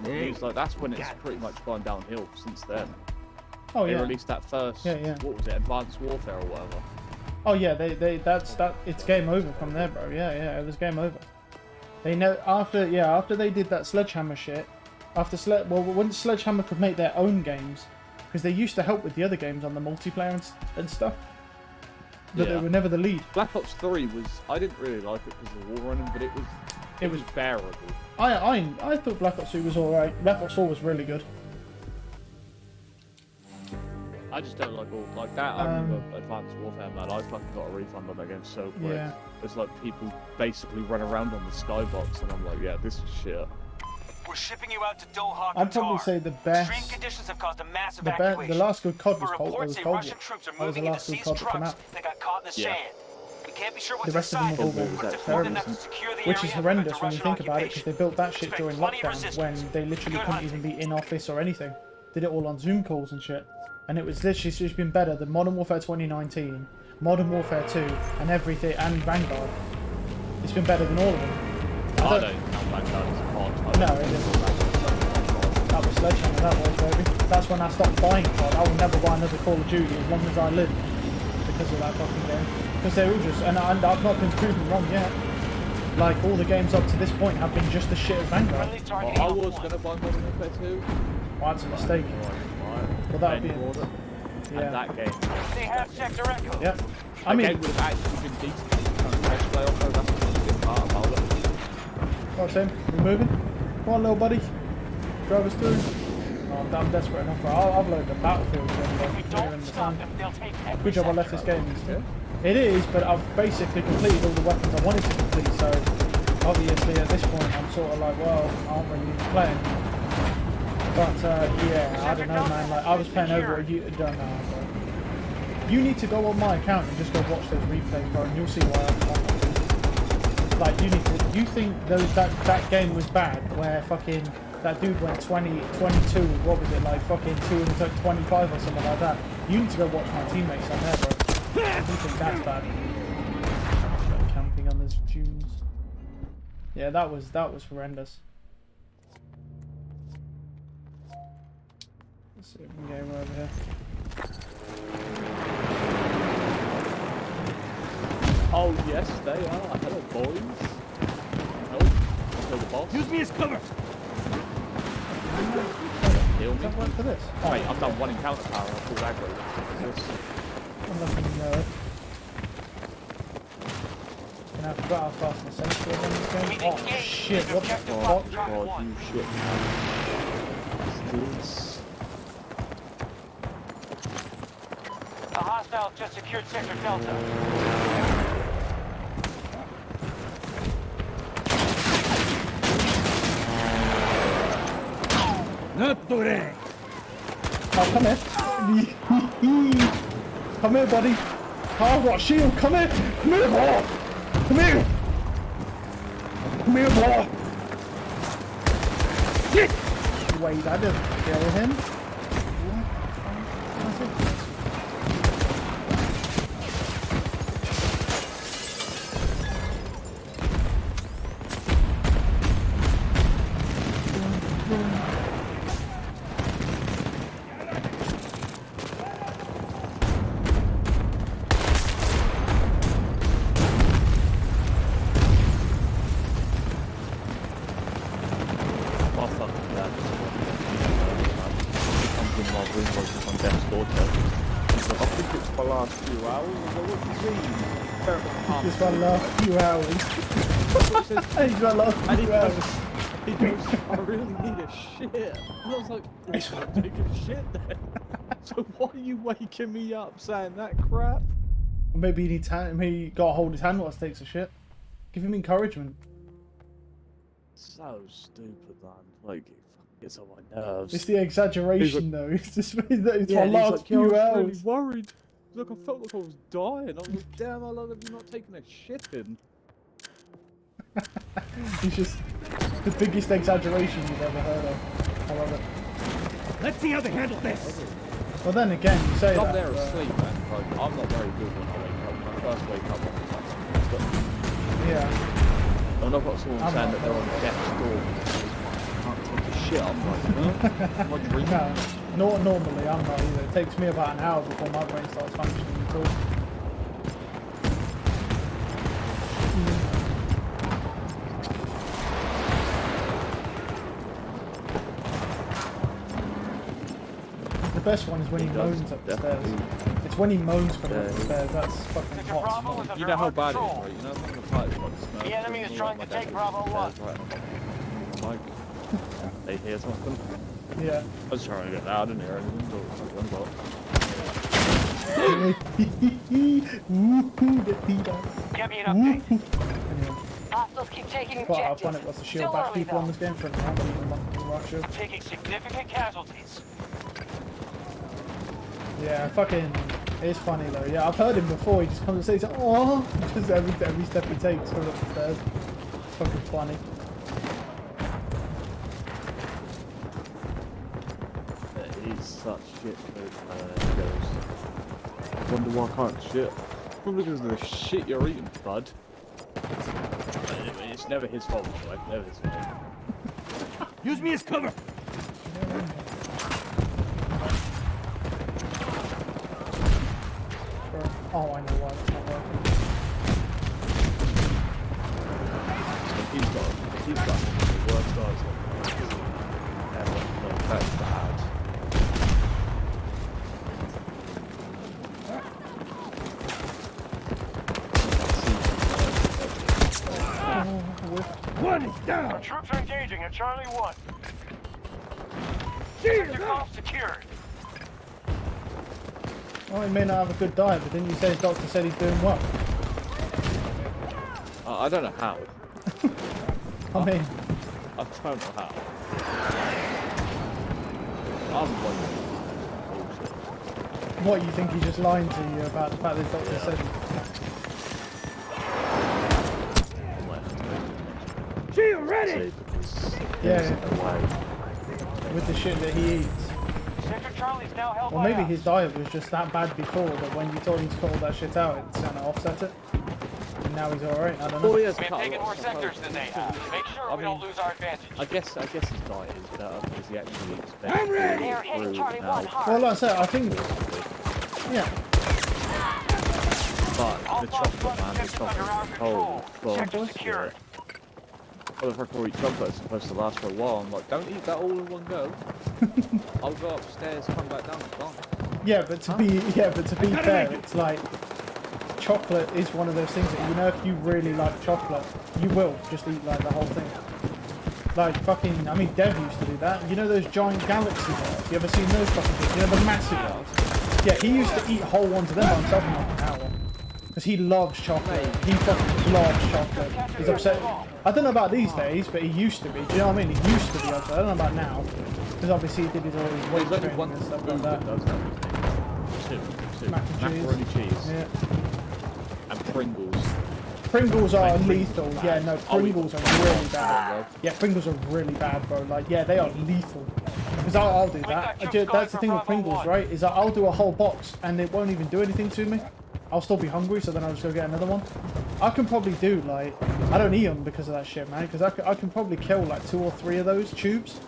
come released, like that's when it's pretty much gone downhill since then. Oh They yeah. released that first, what was it, Advanced Warfare or whatever. Oh yeah, it's game over from there, bro. Yeah, it was game over. They know after they did that Sledgehammer shit, when Sledgehammer could make their own games, because they used to help with the other games on the multiplayer and stuff, but they were never the lead. Black Ops 3 was, I didn't really like it because of the wall running, but it was bearable. I thought Black Ops 3 was alright. Black Ops 4 was really good. I just don't like that. I remember Advanced Warfare, man. I fucking got a refund on that game so quick. Yeah. There's like people basically run around on the skybox, and I'm like, yeah, this is shit. We're shipping you out to Doha, I'd probably Qatar. say the best. Extreme conditions have caused a mass The evacuation. last good COD was But Cold. reports say Russian troops are moving into seized trucks that got caught in the sand. We can't be sure what's The rest of them have all been terrorism, which is horrendous when you think about it, because they built that shit during lockdown when they literally couldn't even be in office or anything. Did it all on Zoom calls and shit. And it was literally just been better than Modern Warfare 2019, Modern Warfare 2, and everything, and Vanguard. It's been better than all of them. I don't count Vanguard as a COD. No, it isn't. That was Sledgehammer, that was, baby. That's when I stopped buying COD. I will never buy another Call of Duty as long as I live. Because of that fucking game. Because they're all just, and I've not been proven wrong yet. Like, all the games up to this point have been just as shit as Vanguard. Well, I was going to buy Modern Warfare 2. Well, that's a mistake. Well, that would be it. Yeah. And that game. They have checked our echo. Yep. I mean, game would have actually been decent. Play off, though. That's the good part about it. Right, Tim, we're moving. Come on, little buddy. Drive us through. Oh, I'm desperate enough. I'll upload the Battlefield here in the sun. Good job I left this game. It is, but I've basically completed all the weapons I wanted to complete, so obviously at this point I'm sort of like, well, I don't really need to play anymore. But yeah, I don't know, man. Like I was playing over a year. Don't know. But you need to go on my account and just go watch those replays, bro, and you'll see why I'm on. Like you need to. You think that game was bad, where fucking that dude went 20, 22. What was it like? Fucking 225 or something like that. You need to go watch my teammates on there, bro. You think that's bad? Camping on those dunes. Yeah, that was horrendous. Let's see if we can get him over here. Oh yes, they are. Hello, boys. Nope. Kill the boss. Use me as cover. Kill me. One for this. Oh, wait, I've done one encounter power. I pulled aggro. I'm looking and I forgot how fast my sensor is on this game. Oh shit, what the fuck? God, you shit. This. A hostile just secured sector Delta. Oh, come here. Come here, buddy. Oh, I've got a shield. Come here. Come here, boy. Come here. Come here, boy. Wait, I didn't kill him. Just one last few hours. He's one last few hours. He goes, I really need a shit. And I was like, I'm taking a shit then. So why are you waking me up saying that crap? Maybe he needs he got to hold his hand while he takes a shit. Give him encouragement. So stupid, man. Like, it gets on my nerves. It's the exaggeration, though. It's just it's yeah, one last like, few I hours. was really worried. Look, I felt like I was dying. I was like, damn, how long have you not taken a shit in? It's just the biggest exaggeration you've ever heard of. I love it. Let's see how they handle this. Well, then again, you say I'm that. there asleep, man. Like, I'm not very good when I wake up. When I first wake up, I'm like, yeah. and I've got someone saying that they're on death's door. I can't take a shit. I'm like, huh? Am I dreaming? No, not normally. I'm not either. It takes me about an hour before my brain starts functioning at all. The best one is when he moans up the stairs. It's when he moans from up the stairs. That's fucking Sector hot. Bravo is You under know how our bad it is, control. right? You know how the fight is like The enemy is trying to take Bravo 1. Like, they hear something. Yeah. I was trying to get loud in here and then Woohoo, the Peter. Give me an update. Anyway, Hostiles keep taking quite how objectives. fun it was to shield Still back early, people on though. this game for an hour, even like shield. Taking significant casualties. Yeah, fucking, it's funny though. Yeah, I've heard him before. He just comes and says, "Oh," just every step he takes coming up the stairs. It's fucking funny. He's such shit goes. I wonder why I can't shit. Probably because of the shit you're eating, bud. It's never his fault, right? Never his fault. Use me as cover. Oh, I know why it's not working. He's got the worst eyes ever. Like, that's bad. One is down. Our troops are engaging at Charlie 1. Cheers Sector up. Golf secured. Oh, he may not have a good diet, but didn't you say his doctor said he's doing well? I don't know how. I mean, I don't know how. I'm wondering. Bullshit. what, you think he's just lying to you about the fact that his doctor said? Shield ready. Yeah, Away. with the shit that he eats. Sector Charlie's now held Or by maybe us. his diet was just that bad before that when you told him to cut all that shit out, it kind of offset it. And now he's alright, I don't know. Oh, he has We've cut a taken lot more of stuff sectors out. than they have. Make sure we don't lose our advantage. I guess his diet is better because he actually eats I'm ready. They're hitting fruit Charlie now. 1 hard. Well, like I said, I think, yeah, But the chocolate, man, the chocolate is cold. Sector Well, secured. well, if I can eat chocolate, it's supposed to last for a while. I'm like, don't eat that all in one go. I'll go upstairs, come back down, it's gone. yeah, but to be fair, it's like, chocolate is one of those things that, you know, if you really like chocolate, you will just eat like the whole thing. Like fucking, I mean, Dev used to do that. You know those giant galaxy bars? You ever seen those fucking things? You know the massive bars? Yeah, he used to eat whole ones of them by himself in like an hour. Because he loves chocolate. He fucking loves chocolate. He's upset. I don't know about these days, but he used to be. Do you know what I mean? He used to be upset. I don't know about now. Because obviously he did his all his There's weight only training one and stuff food like that that. does that. Two. Mac and cheese. Macaroni cheese. Yeah. And Pringles. Pringles are Like, lethal. Pringles Yeah, bad. no, I'll eat Pringles them. are really bad. Yeah. Yeah, Pringles are really bad, bro. Like, yeah, they are lethal. Because I'll do that. That's the thing with Pringles, right? Is that I'll do a whole box and it won't even do anything to me. I'll still be hungry, so then I'll just go get another one. I can probably do, like, I don't eat them because of that shit, man. Because I can probably kill, like, 2 or 3 of those tubes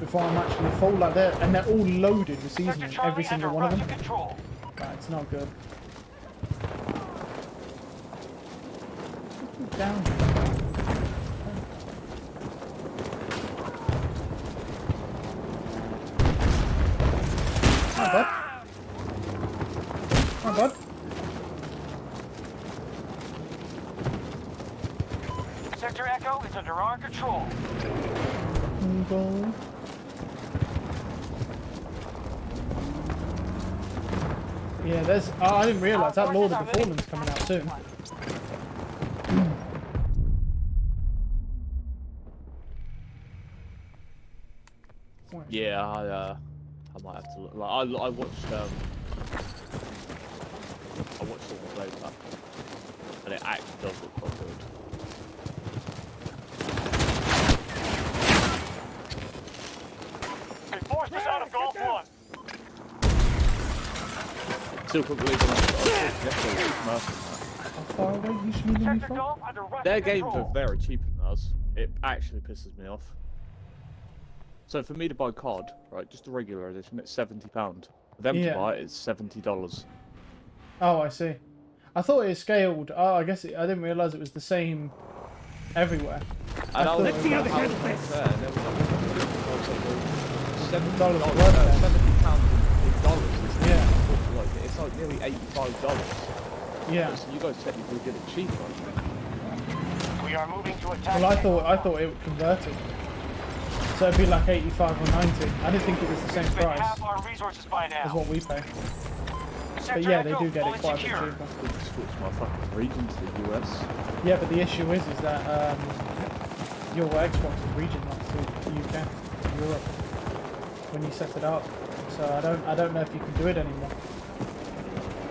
before I'm actually full, like that. And they're all loaded with seasoning, every single one of them. Right, it's not good. Down here. Hi, bud. Hi, bud. Sector Echo is under our control. Go. Yeah, there's. Oh, I didn't realise that Lord of the Fallen's coming out soon. Yeah, I might have to look. Like, I watched all the plays up, and it actually does look quite good. Reinforcements out of Golf 1. Still couldn't believe it. How far away you shooting me Sector from? Golf under Russian Their games are control. very cheaper than us. It actually pisses me off. So for me to buy COD, right, just a regular edition, it's £70. For them Yeah. to buy it, it's $70. Oh, I see. I thought it scaled. Oh, I guess I didn't realise it was the same everywhere. And Let's see how they handle this. $70 $70 worth £70 in dollars. Yeah. It's like nearly $85. Yeah. So you guys technically did it cheaper. We are moving to attack. Well, I thought it converted. So it'd be like 85 or 90. I didn't think it was the same Spend price half our resources by as now. what we pay. But Sector yeah, they Echo do get it fully quite a bit secure. cheaper. I could switch my fucking region to the US. Yeah, but the issue is that your Xbox is region locked to UK, to Europe, when you set it up. So I don't know if you can do it anymore.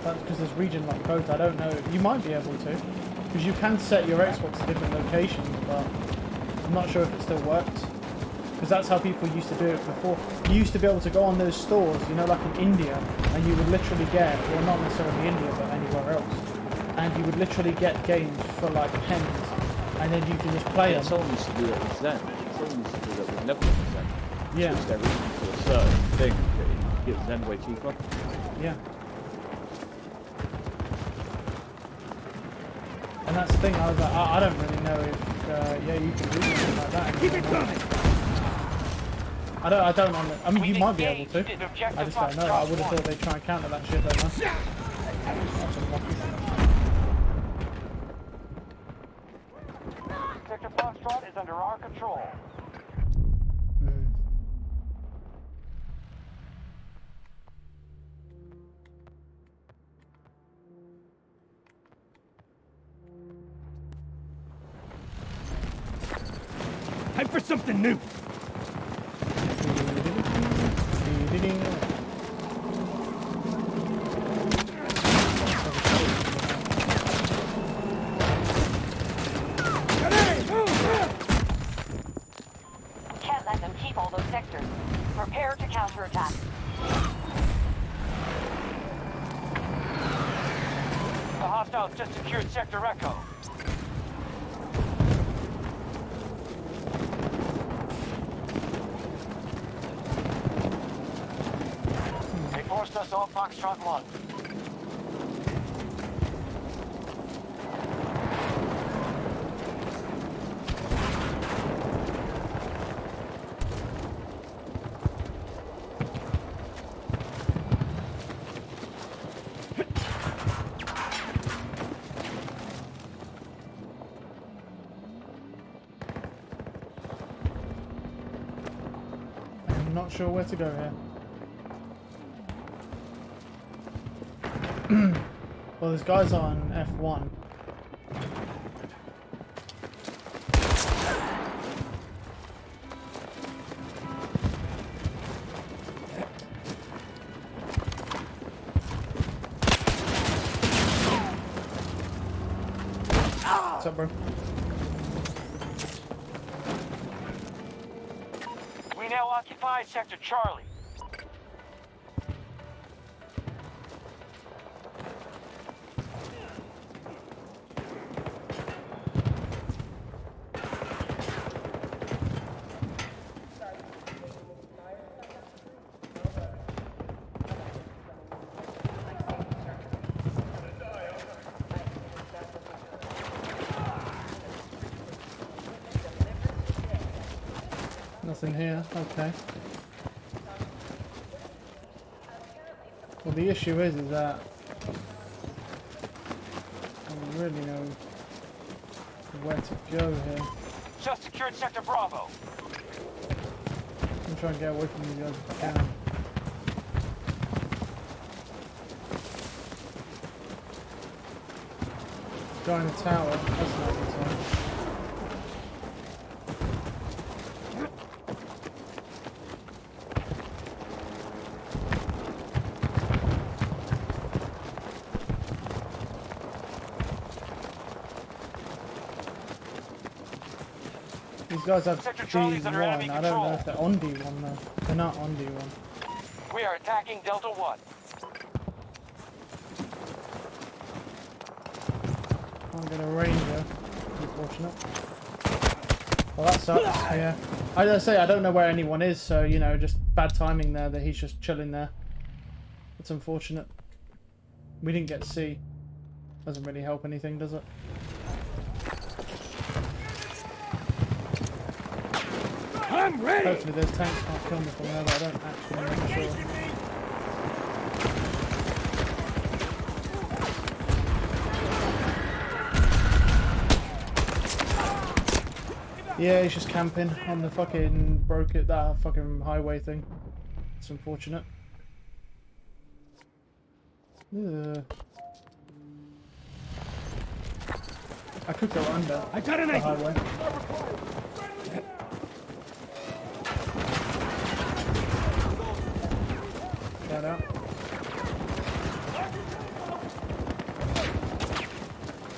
That's because there's region locked codes. I don't know. You might be able to, because you can set your Xbox to different locations, but I'm not sure if it still works. Because that's how people used to do it before. You used to be able to go on those stores, you know, like in India, and you would literally get, well, not necessarily India, but anywhere else, and you would literally get games for like pennies, and then you can just play Yeah, them. someone used to do that with Zen. Someone used to do that with Netflix Zen. Yeah. Switched their region to a certain thing, but you get Zen way cheaper. Yeah. And that's the thing, I was like, I don't really know if, yeah, you can do something like that. Keep it coming. I don't know. I mean, We you might be able engaged to. in objective I just don't know. I would have thought they'd try and counter that shit, don't I? That's unlucky. Sector Foxtrot is under our control. Time for something new. Can't let them keep all those sectors. Prepare to counterattack. The hostiles just secured Sector Echo. They forced us off Foxtrot 1. I'm not sure where to go here. Well, there's guys on F1. What's up, bro? We now occupy Sector Charlie. Nothing here. Okay. Well, the issue is that I don't really know where to go here. Just secured Sector Bravo. I'm trying to get away from these guys if I can. Guy in the tower. That's not a good sign. These guys have Sector Charlie's under enemy D1. I don't know control. if they're on D1 though. They're not on D1. We are attacking Delta 1. Can't get a ranger. Unfortunate. Well, that sucks. Yeah. I say I don't know where anyone is, so you know, just bad timing there that he's just chilling there. It's unfortunate. We didn't get to see. Doesn't really help anything, does it? I'm ready. Hopefully those tanks can't kill me from there, but I don't actually know for sure. Yeah, he's just camping on the fucking that fucking highway thing. It's unfortunate. Ugh. I could go under I got an the idea. highway. Get out.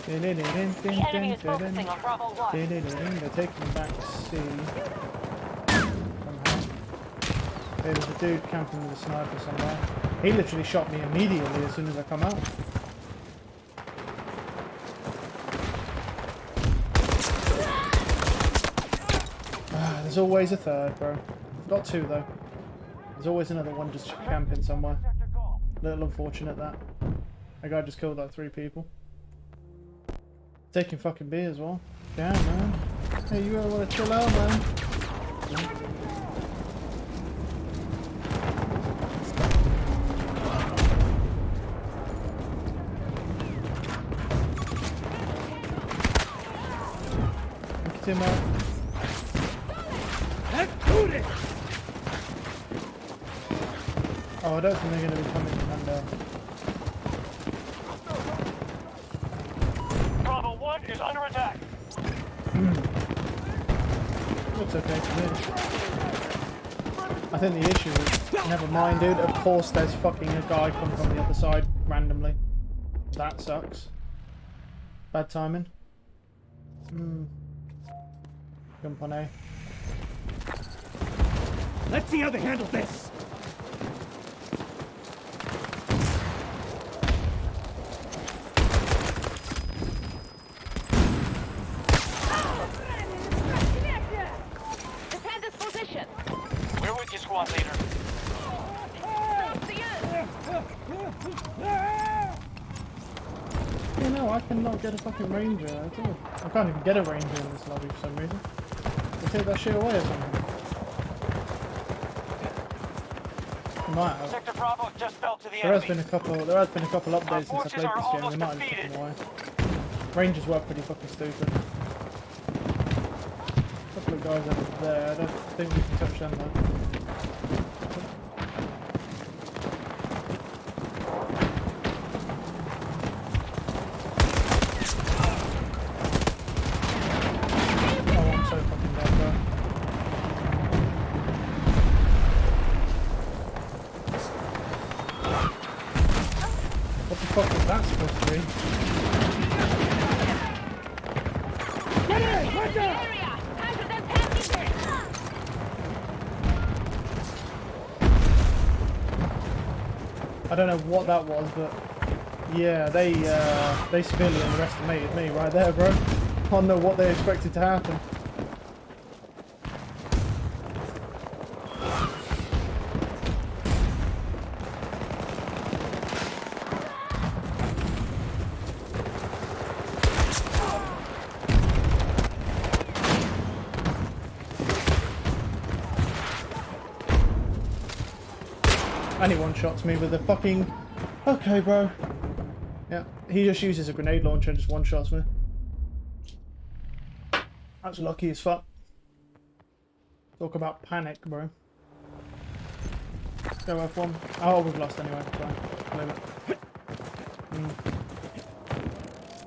The enemy is focusing on Bravo 1. They're taking back C. Somehow. There's a dude camping with a sniper somewhere. He literally shot me immediately as soon as I come out. There's always a third, bro. Got two though. There's always another one just camping somewhere. Little unfortunate that. That guy just killed like 3 people. Taking fucking B as well. Damn, man. Hey, you ever want to chill out, man? Look at him out. Let's do this. Oh, I don't think they're going to be coming from under. Bravo 1 is under attack. Looks okay to me. I think the issue is, never mind, dude. Of course, there's fucking a guy coming from the other side randomly. That sucks. Bad timing. Jump on A. Let's see how they handle this. Defend this position. We're with you, squad leader. You know, I cannot get a fucking ranger at all. I can't even get a ranger in this lobby for some reason. They take that shit away or something. They might have. Sector Bravo just fell to the There has enemy. been a couple updates since I played this game. They might have taken them away. Rangers were pretty fucking stupid. A couple of guys over there. I don't think we can touch them though. What the fuck was that supposed to be? I don't know what that was, but yeah, they severely underestimated me right there, bro. I don't know what they expected to happen. And he one-shots me with a fucking... Okay, bro. Yeah, he just uses a grenade launcher and just one-shots me. That's lucky as fuck. Talk about panic, bro. Go F1. Oh, we've lost anyway. Fine. Leave it.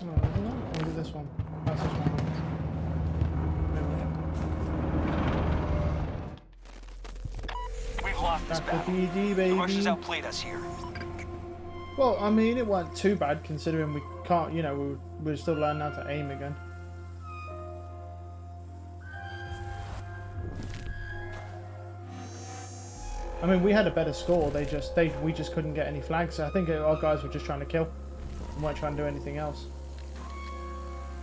Oh, isn't it? Or is it this one? That's this one. We've lost this That's the battle. BG, The baby. Russians outplayed us here. Well, I mean, it wasn't too bad considering we can't, you know, we're still learning how to aim again. I mean, we had a better score. We just couldn't get any flags. So I think our guys were just trying to kill, and weren't trying to do anything else.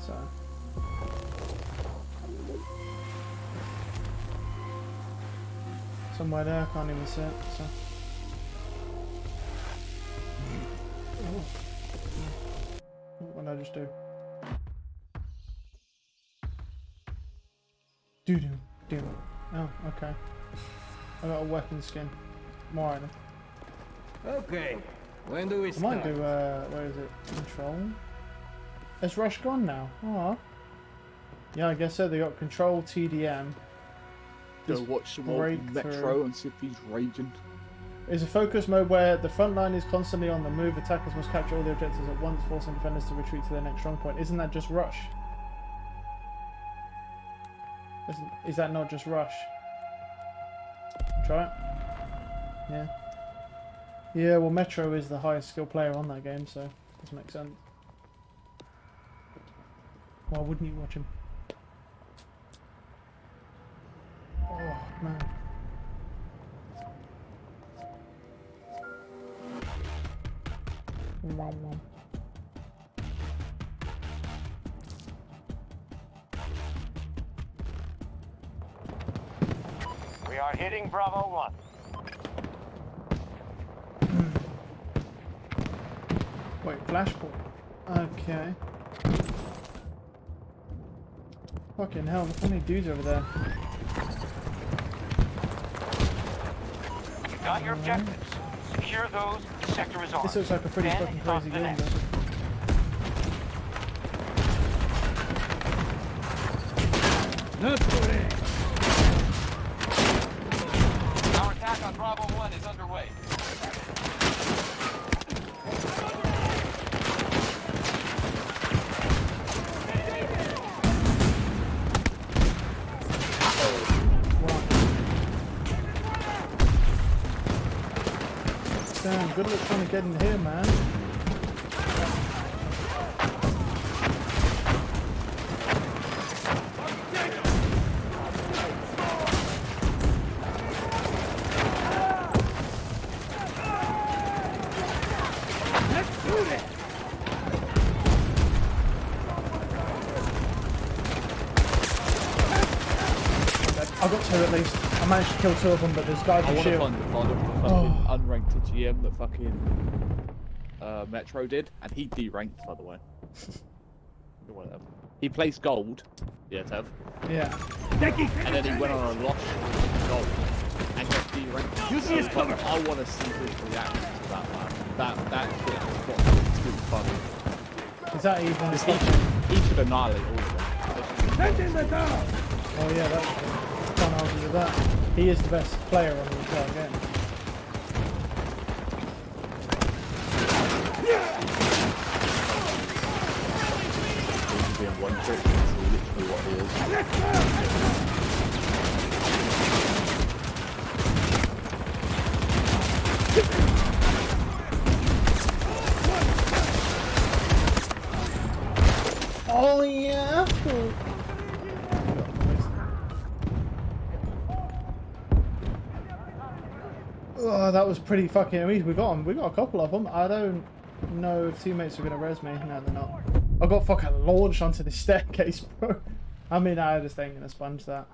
So Somewhere there, I can't even see it. So. What did I just do? Do. Oh, okay. I got a weapon skin. More item. Okay. When do we I start? might do, where is it? Control? Is Rush gone now? Oh. Yeah, I guess so. They got Control, TDM. Go watch some old Metro and see if he's raging. Is a focus mode where the front line is constantly on the move. Attackers must capture all the objectives at once, forcing defenders to retreat to their next strong point. Isn't that just Rush? Is that not just Rush? Try it. Yeah. Yeah, well, Metro is the highest skill player on that game, so it does make sense. Why wouldn't you watch him? Oh, man. We are hitting Bravo 1. Wait, Flashpoint. Okay. Fucking hell, look how many dudes over there. You got your objectives. Secure those. The sector is ours. This looks like a pretty Then fucking on crazy to the game, next. though. Not today. Our attack on Bravo 1 is underway. Damn, good luck trying to get in here, man. Let's do this. I got two at least. I managed to kill two of them, but there's guys I with want to shield. find the mod of the fucking unranked GM that fucking Metro did, and he deranked, by the way. You're one of them. He placed gold. Yeah, Tev. Yeah. And then he went on a loss gold and got deranked. You see his cover. I want to see his reaction to that, man. That shit has got to be funny. Is that even? He should annihilate all of them. Send in the dog. Oh yeah, that's can't argue with that. He is the best player on the entire game. He's being one trick. That's literally what he is. Let's go. Oh yeah. Oh, that was pretty fucking amazing. We got them. We got a couple of them. I don't know if teammates are gonna res me. No, they're not. I got fucking launched onto the staircase, bro. I mean, I just ain't gonna sponge that.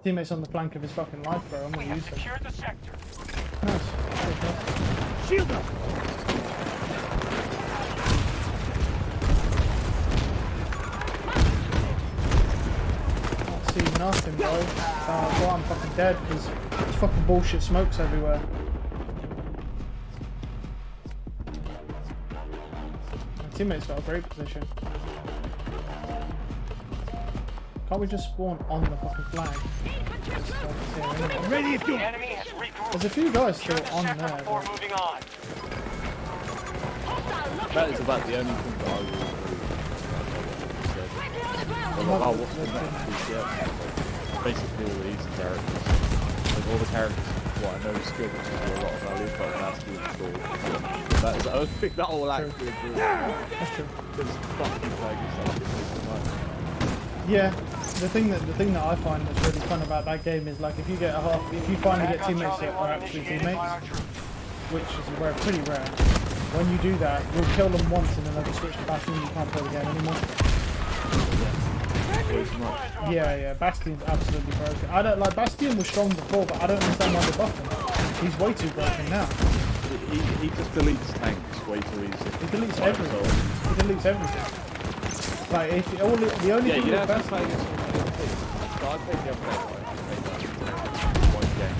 Teammates on the flank of his fucking life, bro. I'm We gonna have use them. secured the sector. Nice. Shield up. Can't see nothing, bro. Well, I'm fucking dead because there's fucking bullshit smokes everywhere. My teammate's got a great position. Can't we just spawn on the fucking flag? I'm ready if The you. enemy has regrouped. There's a few guys Secure still the on sector there. before But moving on. That is about the only thing that I will do. About what's the next yeah. Basically all the easy characters. Like all the characters, what I know is skill which will be a lot of value, but it has to be installed. That is, I think that will actually do it. that's true. Because fucking Vegas, Yeah, the thing that I find that's really fun about that game is like if you finally get teammates that are actually teammates, which is pretty rare. When you do that, you'll kill them once and then they'll just switch to battle and you can't play the game anymore. Or he's not. Yeah, Bastion's absolutely broken. I don't like Bastion was strong before, but I don't understand why they buffed him. He's way too broken now. He just deletes tanks way too easy. He deletes everything. He deletes everything. Like if the only thing Yeah, with you have to Bastion. play against one of the other teams. So I played the other day, right? I played one game.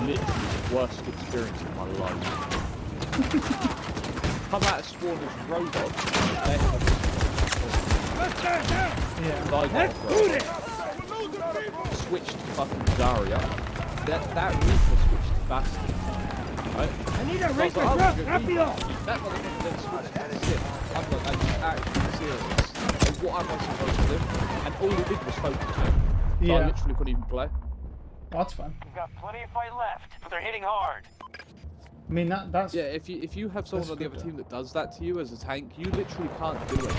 Literally the worst experience of my life. Come out of spawn as robots. Yeah. Let's boot it! Switched to fucking Daria. That Reaper switched to Bastion. Right? I need a So I was Reaper like, oh, truck, good rápido! Reaper. That motherfucker then switched to Sip. I'm like, are you actually serious? And what am I supposed to do? And all he did was focus me. So I Yeah. literally couldn't even play. That's fine. We've got plenty of fight left, but they're hitting hard. I mean that's Yeah, if you have someone That's on the good, other though. team that does that to you as a tank, you literally can't do it.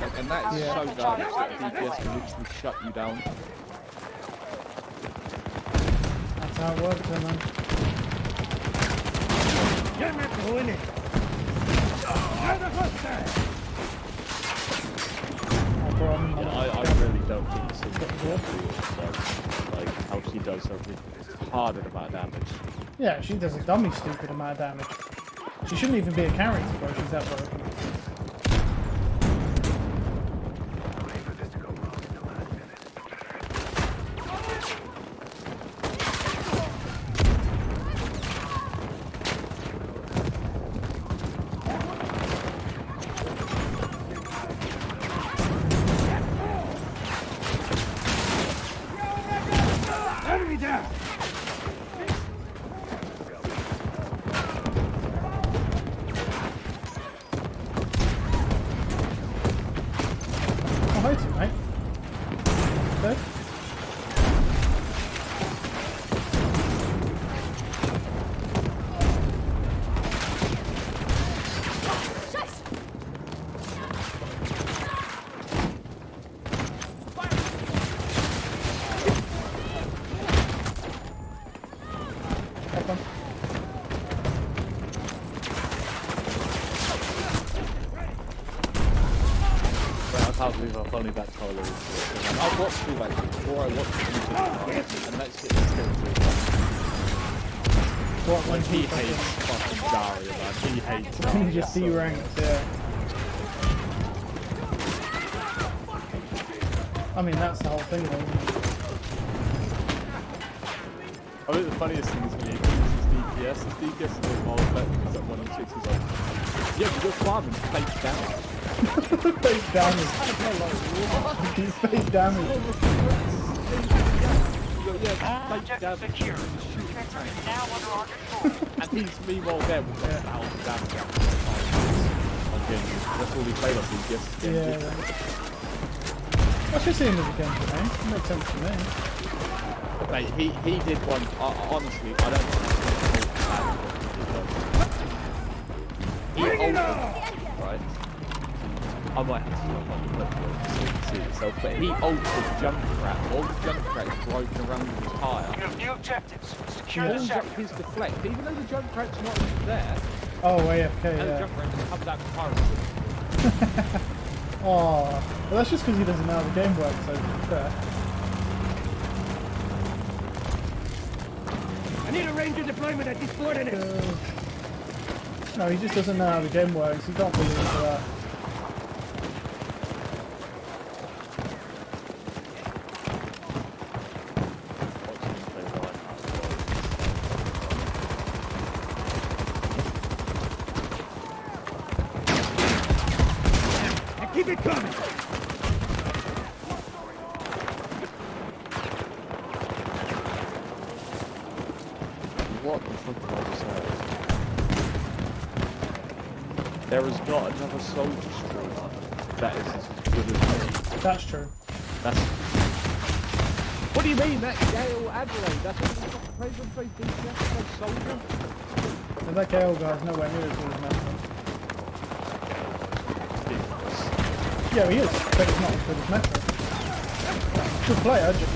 Like, and that is Yeah. so garbage that DPS can literally shut you down. that's how it works, then, man. Ya me pone. Nada hostile! Oh, bro, I'm Yeah, I really don't think this is like how she does so retarded amount of damage. Yeah, she does a dummy stupid amount of damage. She shouldn't even be a character, bro. She's that broken. Enemy down! Oh, hi, team, mate. Dead? Up on. Right, I can't believe how funny that Tyler is. I've watched all that before I watched it, and that's it still What, when like he he hates fucking Daria, man. He hates He Daria. just so much. deranked, yeah. I mean, that's the whole thing, though, isn't it? I think the funniest thing is when he uses DPS. His DPS is doing more effect because at 1 and 6 he's like, yeah, but you're farming fake damage. Fake damage. He's fake damage. Yeah, fake Objective damage. secure. Trigger is now under our control. And he's meanwhile there with 1,000 damage after 5 minutes. That's all he played on DPS. Yeah. I should see him as a Genji, man. It makes sense to me. Mate, he did one. Honestly, I don't think he ulted, right? I might have to stop on the clip to see it itself, but he ulted Junkrat. All the Junkrat's broken around with his tire. You have new objectives. Secure All the sector. his deflect, even though the Junkrat's not even there, Oh, AFK, and yeah. the Junkrat just comes out with tire. Oh, well, that's just because he doesn't know how the game works, so fair. I need a ranger deployment at these coordinates! No, he just doesn't know how the game works. He can't believe into that. And keep it coming! What the fuck did I just say? There is not another soldier stream that is as good as me. That's true. That's... What do you mean? That Gale Adelaide? That's what you fucking plays on play DPS, play soldier? And that KO guy's nowhere near as good as Metro. Yeah, he is, but he's not as good as Metro. Good player, just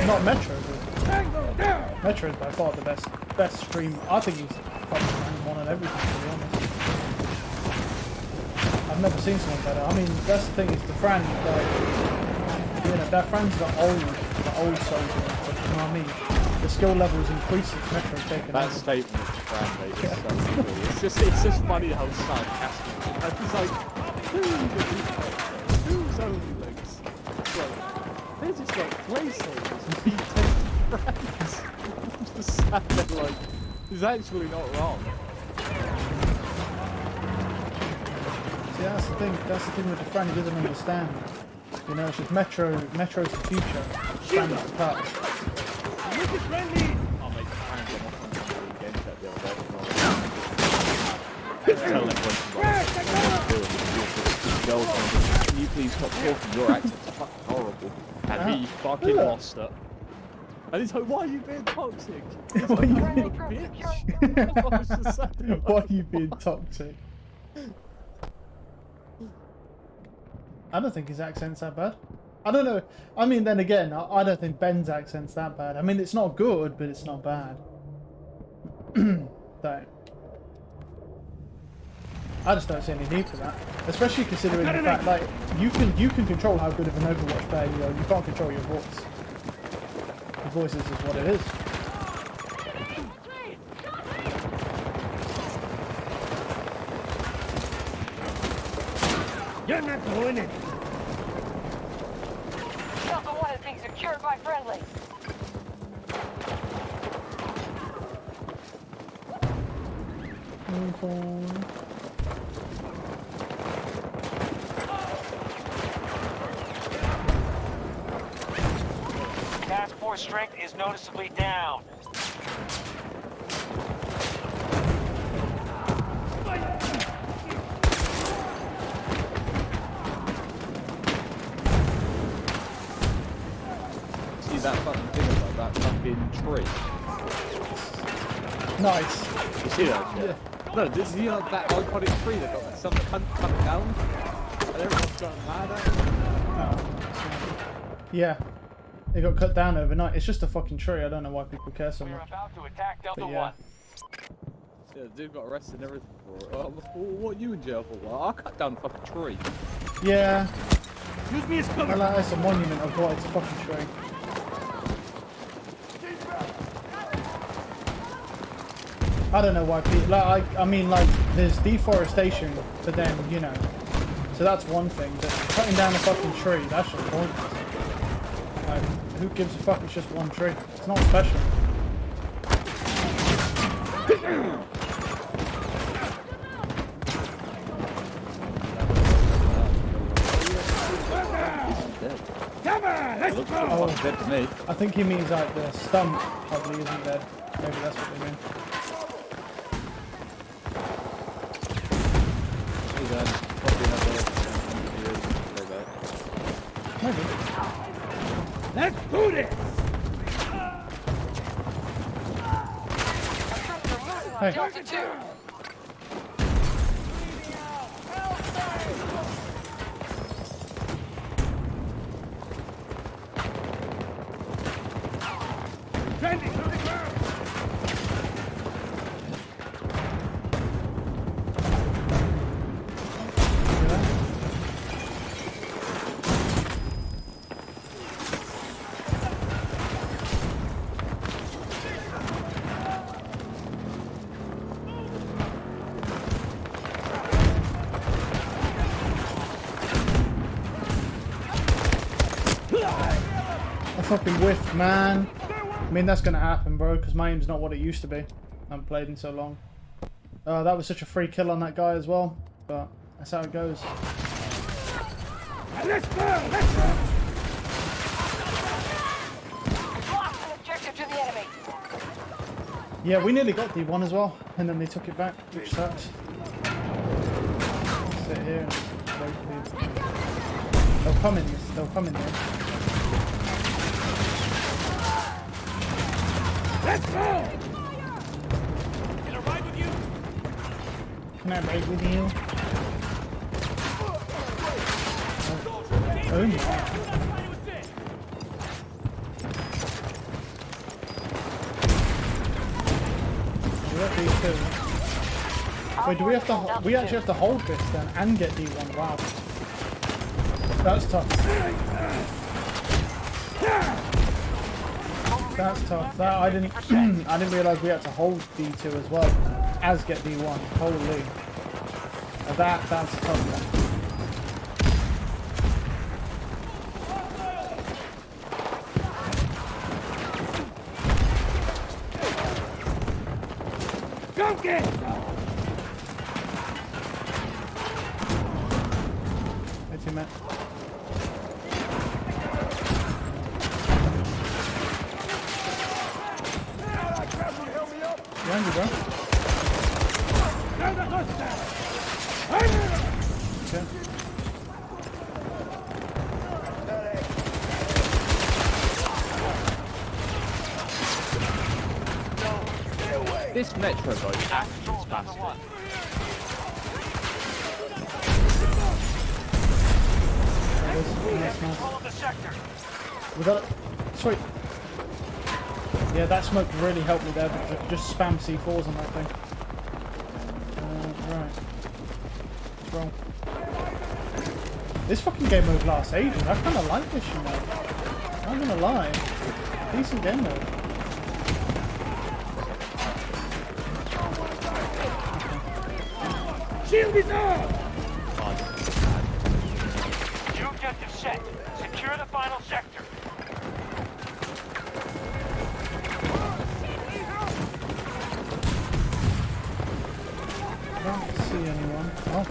not Metro good. Tango down! Metro is by far the best stream. I think he's probably ranked one on everything, to be honest. I I've never seen someone better. I mean, that's the thing, is the Fran, like, you know, that Fran's the old soldier, but you know what I mean? The skill levels increase as Metro's taken That over. statement of Fran, mate, is so silly. It's just funny how sarcastic. It's like, who's only links? It's like, they're just like placeholders and he takes friends. I'm just sat there like, he's actually not wrong. See, that's the thing with the Fran, he doesn't understand. You know, it's just Metro's the future. Fran's the past. Look at friendly! I'll make the Fran get off on the game that the other day. Tell them what to do. Can you please stop talking? Your accent's fucking horrible. And he fucking lost it. And he's like, why are you being toxic? He's Why like, you "I'm being- a bitch." I was just saying, Why are you being toxic? I don't think his accent's that bad. I don't know. I mean, then again, I don't think Ben's accent's that bad. I mean, it's not good, but it's not bad. So, I just don't see any need for that. Especially considering the fact, like, you can control how good of an Overwatch player you are. You can't control your voice. Your voice is just what it is. You're not doing it! Delta 1 is being secured by friendly. Task force strength is noticeably down. see that fucking thing about that fucking tree? Nice. You see that shit? Yeah. No, this is that iconic tree that got some cunt cut down? And everyone's going mad at it. Yeah. It got cut down overnight. It's just a fucking tree. I don't know why people care so We're much. about to attack Delta But yeah. 1. Yeah, the dude got arrested and everything for it. What are you in jail for? Well, I cut down a fucking tree. Yeah. Use me as cover! Well, that's a monument of what it's a fucking tree. I don't know why people, like, I mean, like, there's deforestation, but then, you know, so that's one thing, but cutting down a fucking tree, that's just pointless. Like, who gives a fuck, it's just one tree. It's not special. Cover! Let's Looks go! like fucking dead to me. I think he means, like, the stump probably isn't dead. Maybe that's what they mean. See that? Probably another Maybe. Let's do this! Hey. Delta 2. Friendly, to the ground! I fucking whiffed, man. I mean, that's gonna happen, bro, because my aim's not what it used to be. I haven't played in so long. That was such a free kill on that guy as well, but that's how it goes. Let's go! Let's go! Lost an objective to the enemy. Yeah, we nearly got D1 as well, and then they took it back, which sucks. Sit here and wait for you. They'll come in this, they'll come in here. Let's go! Can I ride with you? Can I ride with you? Oh my. We got these two. Wait, do we have to? We actually have to hold this then and get D1. Wow, that's tough. That's tough. That I didn't. I didn't realize we had to hold D2 as well as get D1. Holy, that's tough. Then. Go get some! Hey, teammate. Behind you, bro. Now the hostile! Okay. This Metro guy is actually fast. Nice. Follow the sector. We got it. Sweet. Yeah, that smoke really helped me there because I could just spam C4s on that thing. Right. Let's roll. This fucking game mode lasts ages. I kind of like this, you know. I'm not gonna lie. Decent game mode. Shield is up! New objective set. Secure the final sector. I don't see anyone. Oh.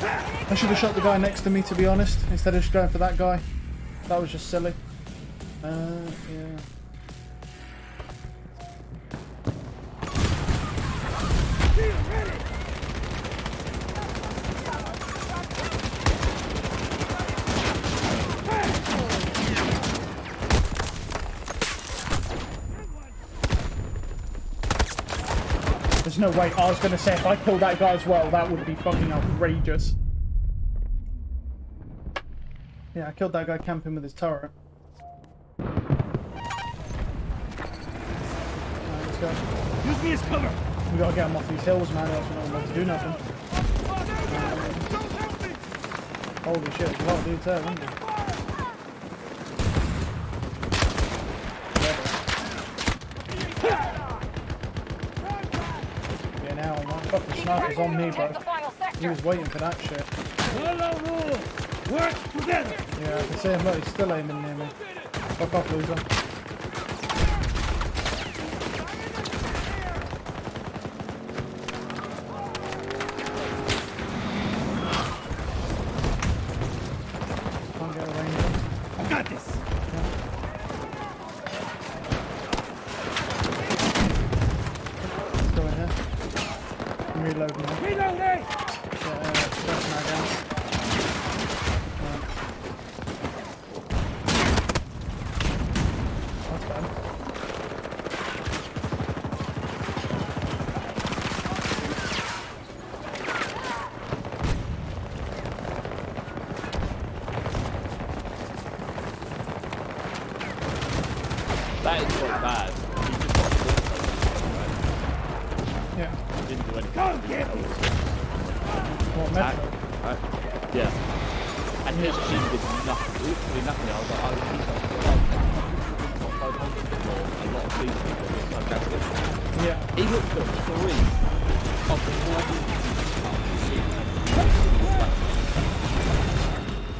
Okay. I should have shot the guy next to me, to be honest, instead of just going for that guy. That was just silly. Yeah. Shield ready! There's no way. I was going to say, if I killed that guy as well, that would be fucking outrageous. Yeah, I killed that guy camping with his turret. Alright, let's go. Use me as cover! We gotta get him off these hills, man, or else we're not able to do nothing. Holy shit, there's a lot of dudes there, isn't there? Yeah, now, man. Fucking sniper's on me, bro. He was waiting for that shit. Follow rules! Work together! Yeah, I can see him, look, he's still aiming near me. Fuck off, loser. Can't get a range on. I got this! Let's go in here. I'm reloading now. Reloading! First mag out. That's bad. That is quite bad. He just got Yeah. he didn't do anything. Go get me! What, Attack. Metro? Yeah. And his team did nothing, literally nothing. I was like, oh, he's like, not 500 or a lot of these people. It's like, that's it. Yeah. He looked at 3 of the 4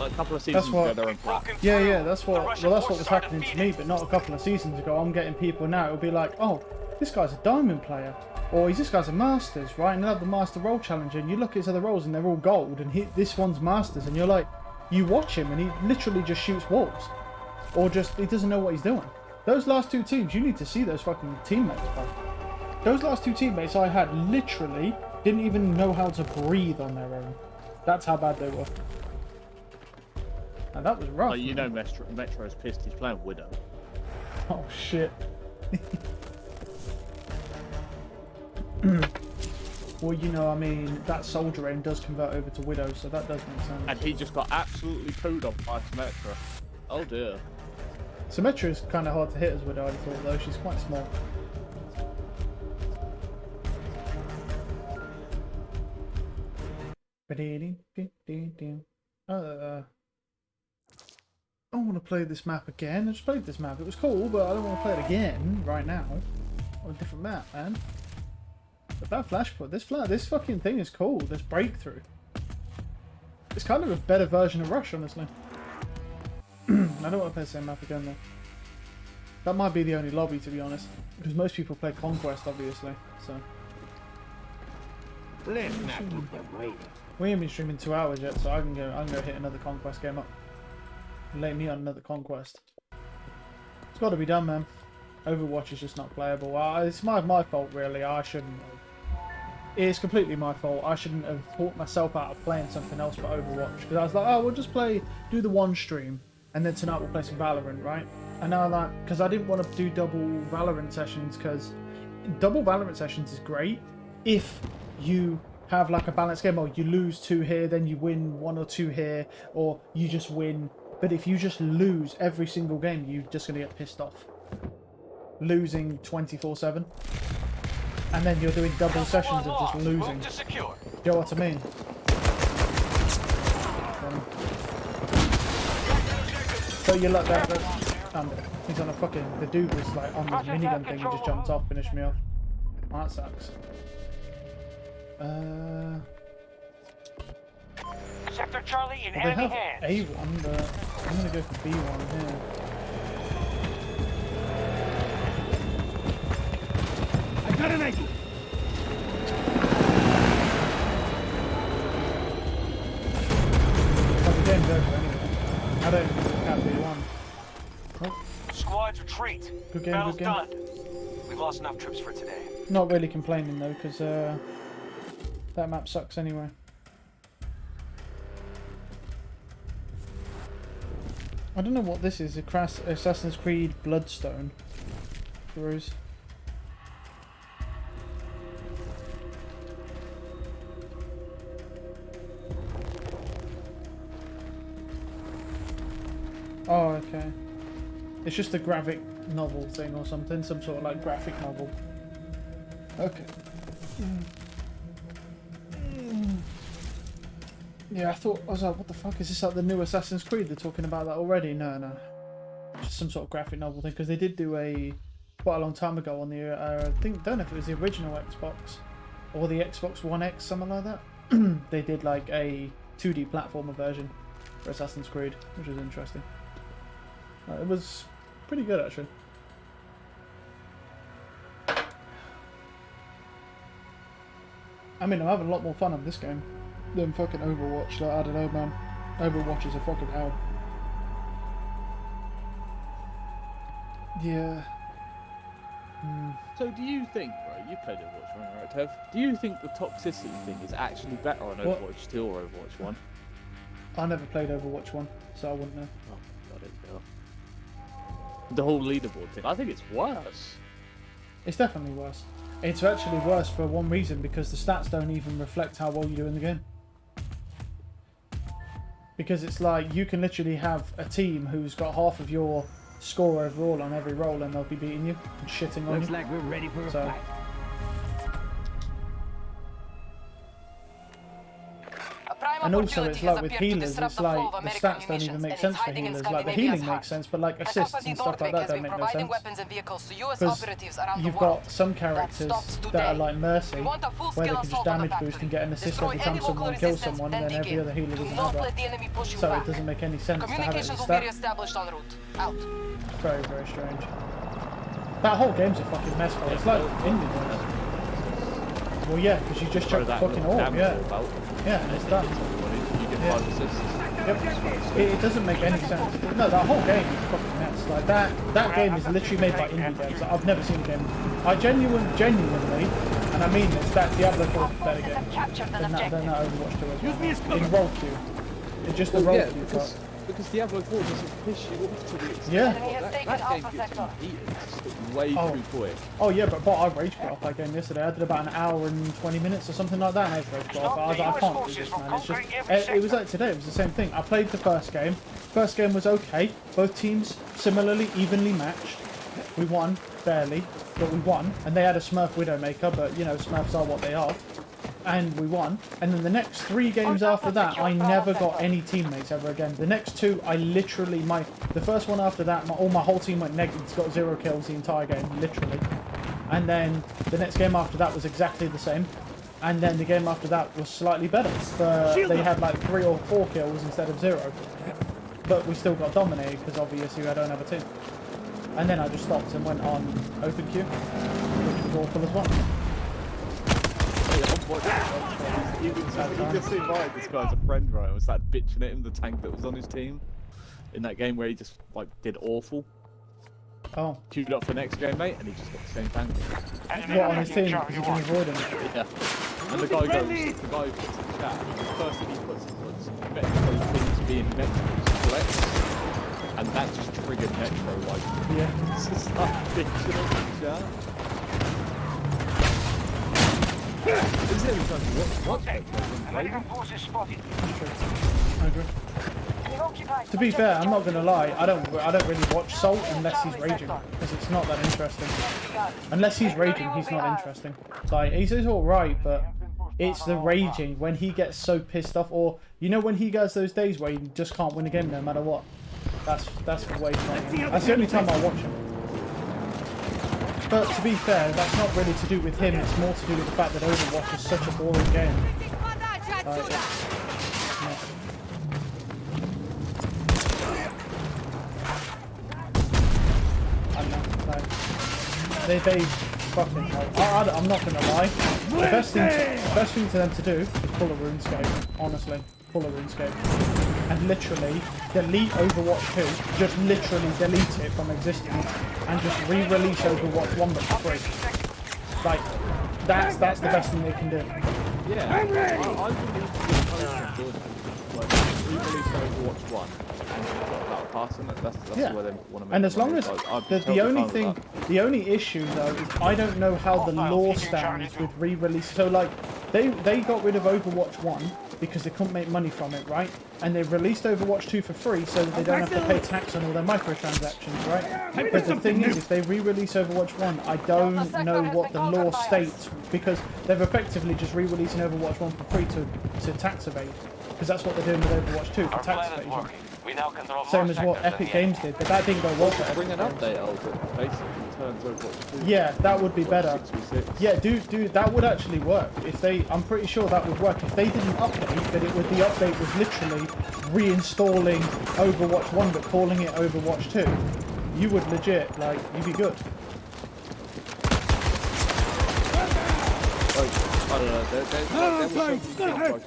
like a couple of seasons what- ago, they were in black. Yeah, that's what. Well, that's what was happening to me, but not a couple of seasons ago. I'm getting people now. It'll be like, oh, this guy's a diamond player, or this guy's a masters, right? And they have the master role challenge, and you look at his other roles, and they're all gold, and this one's masters, and you're like, you watch him, and he literally just shoots walls, or just he doesn't know what he's doing. Those last 2 teams, you need to see those fucking teammates, bro. Those last 2 teammates I had literally didn't even know how to breathe on their own. That's how bad they were. And that was rough. Like, you know, Metro's pissed. He's playing Widow. Oh shit. Well, you know, I mean, that soldier aim does convert over to Widow, so that does make sense. And he just got absolutely pooed on by Symmetra. Oh dear. Symmetra is kind of hard to hit as Widow, I thought, though. She's quite small. I want to play this map again. I just played this map. It was cool, but I don't want to play it again right now. On a different map, man. But that Flashpoint, this fucking thing is cool. This breakthrough. It's kind of a better version of Rush, honestly. I don't want to play the same map again, though. That might be the only lobby, to be honest. Because most people play Conquest, obviously. So. Let's not keep them waiting. We ain't been streaming 2 hours yet, so I can go hit another Conquest game up. Lay me on another Conquest. It's got to be done, man. Overwatch is just not playable. It's my fault, really. I shouldn't have. It's completely my fault. I shouldn't have taught myself out of playing something else but Overwatch. Because I was like, oh, we'll just do the one stream. And then tonight we'll play some Valorant, right? And now I'm like, because I didn't want to do double Valorant sessions, because double Valorant sessions is great if you have like a balanced game, or you lose 2 here, then you win 1 or 2 here, or you just win. But if you just lose every single game, you're just going to get pissed off. Losing 24/7. And then you're doing double sessions of just losing. Do you know what I mean? So you look that. He's on a fucking. The dude was like on this minigun thing and just jumped off, finished me off. Oh, that sucks. Sector Charlie in They enemy have hands. A1, but I'm gonna go for B1 here. I got an idea. But the game's over anyway. I don't have B1. Oh, Squads retreat. good game, Battle's good game. done. We've lost enough troops for today. Not really complaining though, because that map sucks anyway. I don't know what this is. Assassin's Creed Bloodstone. Bruce. Oh, okay. It's just a graphic novel thing or something. Some sort of like graphic novel. Okay. Yeah, I was like, what the fuck? Is this like the new Assassin's Creed? They're talking about that already? No. Just some sort of graphic novel thing. Because they did do quite a long time ago on the, don't know if it was the original Xbox or the Xbox One X, something like that. They did like a 2D platformer version for Assassin's Creed, which was interesting. It was pretty good, actually. I mean, I'm having a lot more fun on this game than fucking Overwatch. Like, I don't know, man. Overwatch is a fucking hell. Yeah. So do you think, right, you played Overwatch 1, right, Tev? Do you think the toxicity thing is actually better on Overwatch 2 or Overwatch 1? I never played Overwatch 1, so I wouldn't know. Oh, God, it go. The whole leaderboard thing, I think it's worse. It's definitely worse. It's actually worse for one reason, because the stats don't even reflect how well you do in the game. Because it's like, you can literally have a team who's got half of your score overall on every roll and they'll be beating you and shitting on Looks you. like we're ready for a So, fight. and also it's like with healers, it's like the stats don't even make sense for healers. Like the healing makes sense, but like assists and stuff like that don't make no sense. Because you've got some characters that are like Mercy, where they can just damage boost and get an assist every time someone kills someone, and then every other healer doesn't have that. So it doesn't make any sense to have it as a stat. Very, very strange. That whole game's a fucking mess, bro. It's like indie games. Well, yeah, because you just chuck the fucking orb, yeah. Yeah, and it's done. You get 5 assists. Yep. It doesn't make any sense. No, that whole game is fucking nuts. Like that game is literally made by indie devs. Like, I've never seen a game. I genuinely, and I mean this, that Diablo 4 is a better game than that Overwatch 2 as well. In role queue. It's just a role queue. Because Diablo 4 doesn't push you off to the extent. Yeah. That game gets you heated way too quick. Oh yeah, but I rage quit off that game yesterday. I did about an hour and 20 minutes or something like that, and I rage quit off. I was like, I can't do this, man. It's just, it was like today. It was the same thing. I played the first game. First game was okay. Both teams similarly evenly matched. We won barely, but we won. And they had a Smurf Widowmaker, but you know, Smurfs are what they are. and we won. And then the next 3 games after that, I never got any teammates ever again. The next 2, I literally, the first one after that, my whole team went negative, got 0 kills the entire game, literally. And then the next game after that was exactly the same. And then the game after that was slightly better, but they had like 3 or 4 kills instead of 0. But we still got dominated because obviously I don't have a team. And then I just stopped and went on open queue, which was awful as well. He just invited this guy as a friend, right? I was like bitching at him, the tank that was on his team. In that game where he just like did awful. Oh. Queued up for the next game, mate, and he just got the same tank. What, on his team? Because he can avoid him. Yeah. And the guy goes, the guy who puts in the chat, the first thing he puts was Metro things being Metro's flex. And that just triggered Metro, like, yeah. it's just like bitching on the chat. Is it what's Metro? American forces spotted. I agree. To be fair, I'm not gonna lie. I don't really watch Salt unless he's raging, because it's not that interesting. Unless he's raging, he's not interesting. Like he's all right, but it's the raging when he gets so pissed off, or you know when he gets those days where he just can't win a game no matter what. That's way funny. That's the only time I watch him. But to be fair, that's not really to do with him. It's more to do with the fact that Overwatch is such a boring game. They fucking hell. I'm not gonna lie. The best thing for them to do is pull a RuneScape. Honestly, pull a RuneScape, and literally delete Overwatch 2. Just literally delete it from existence, and just re-release Overwatch 1 but for free. Like that's the best thing they can do. Yeah, I wouldn't even be opposed to doing that. Like re-release Overwatch 1. That's yeah. where they want to make and as long as totally the only issue though is I don't know how the law stands with re-release. So like they got rid of Overwatch 1 because they couldn't make money from it, right? And they released Overwatch 2 for free so that they don't have to pay tax on all their microtransactions, right? But the thing is, if they re-release Overwatch 1, I don't know what the law states, because they're effectively just re-releasing Overwatch 1 for free to tax evade. Because that's what they're doing with Overwatch 2 for tax evasion. Same as what Epic Games did, but that didn't go well for Epic Bring an Games. update out that basically turns Overwatch 2. Yeah, that would be better. 6v6. Yeah, dude, that would actually work. I'm pretty sure that would work. If they didn't update, but the update was literally reinstalling Overwatch 1 but calling it Overwatch 2, you would legit, like, you'd be good. Like, I don't know, there was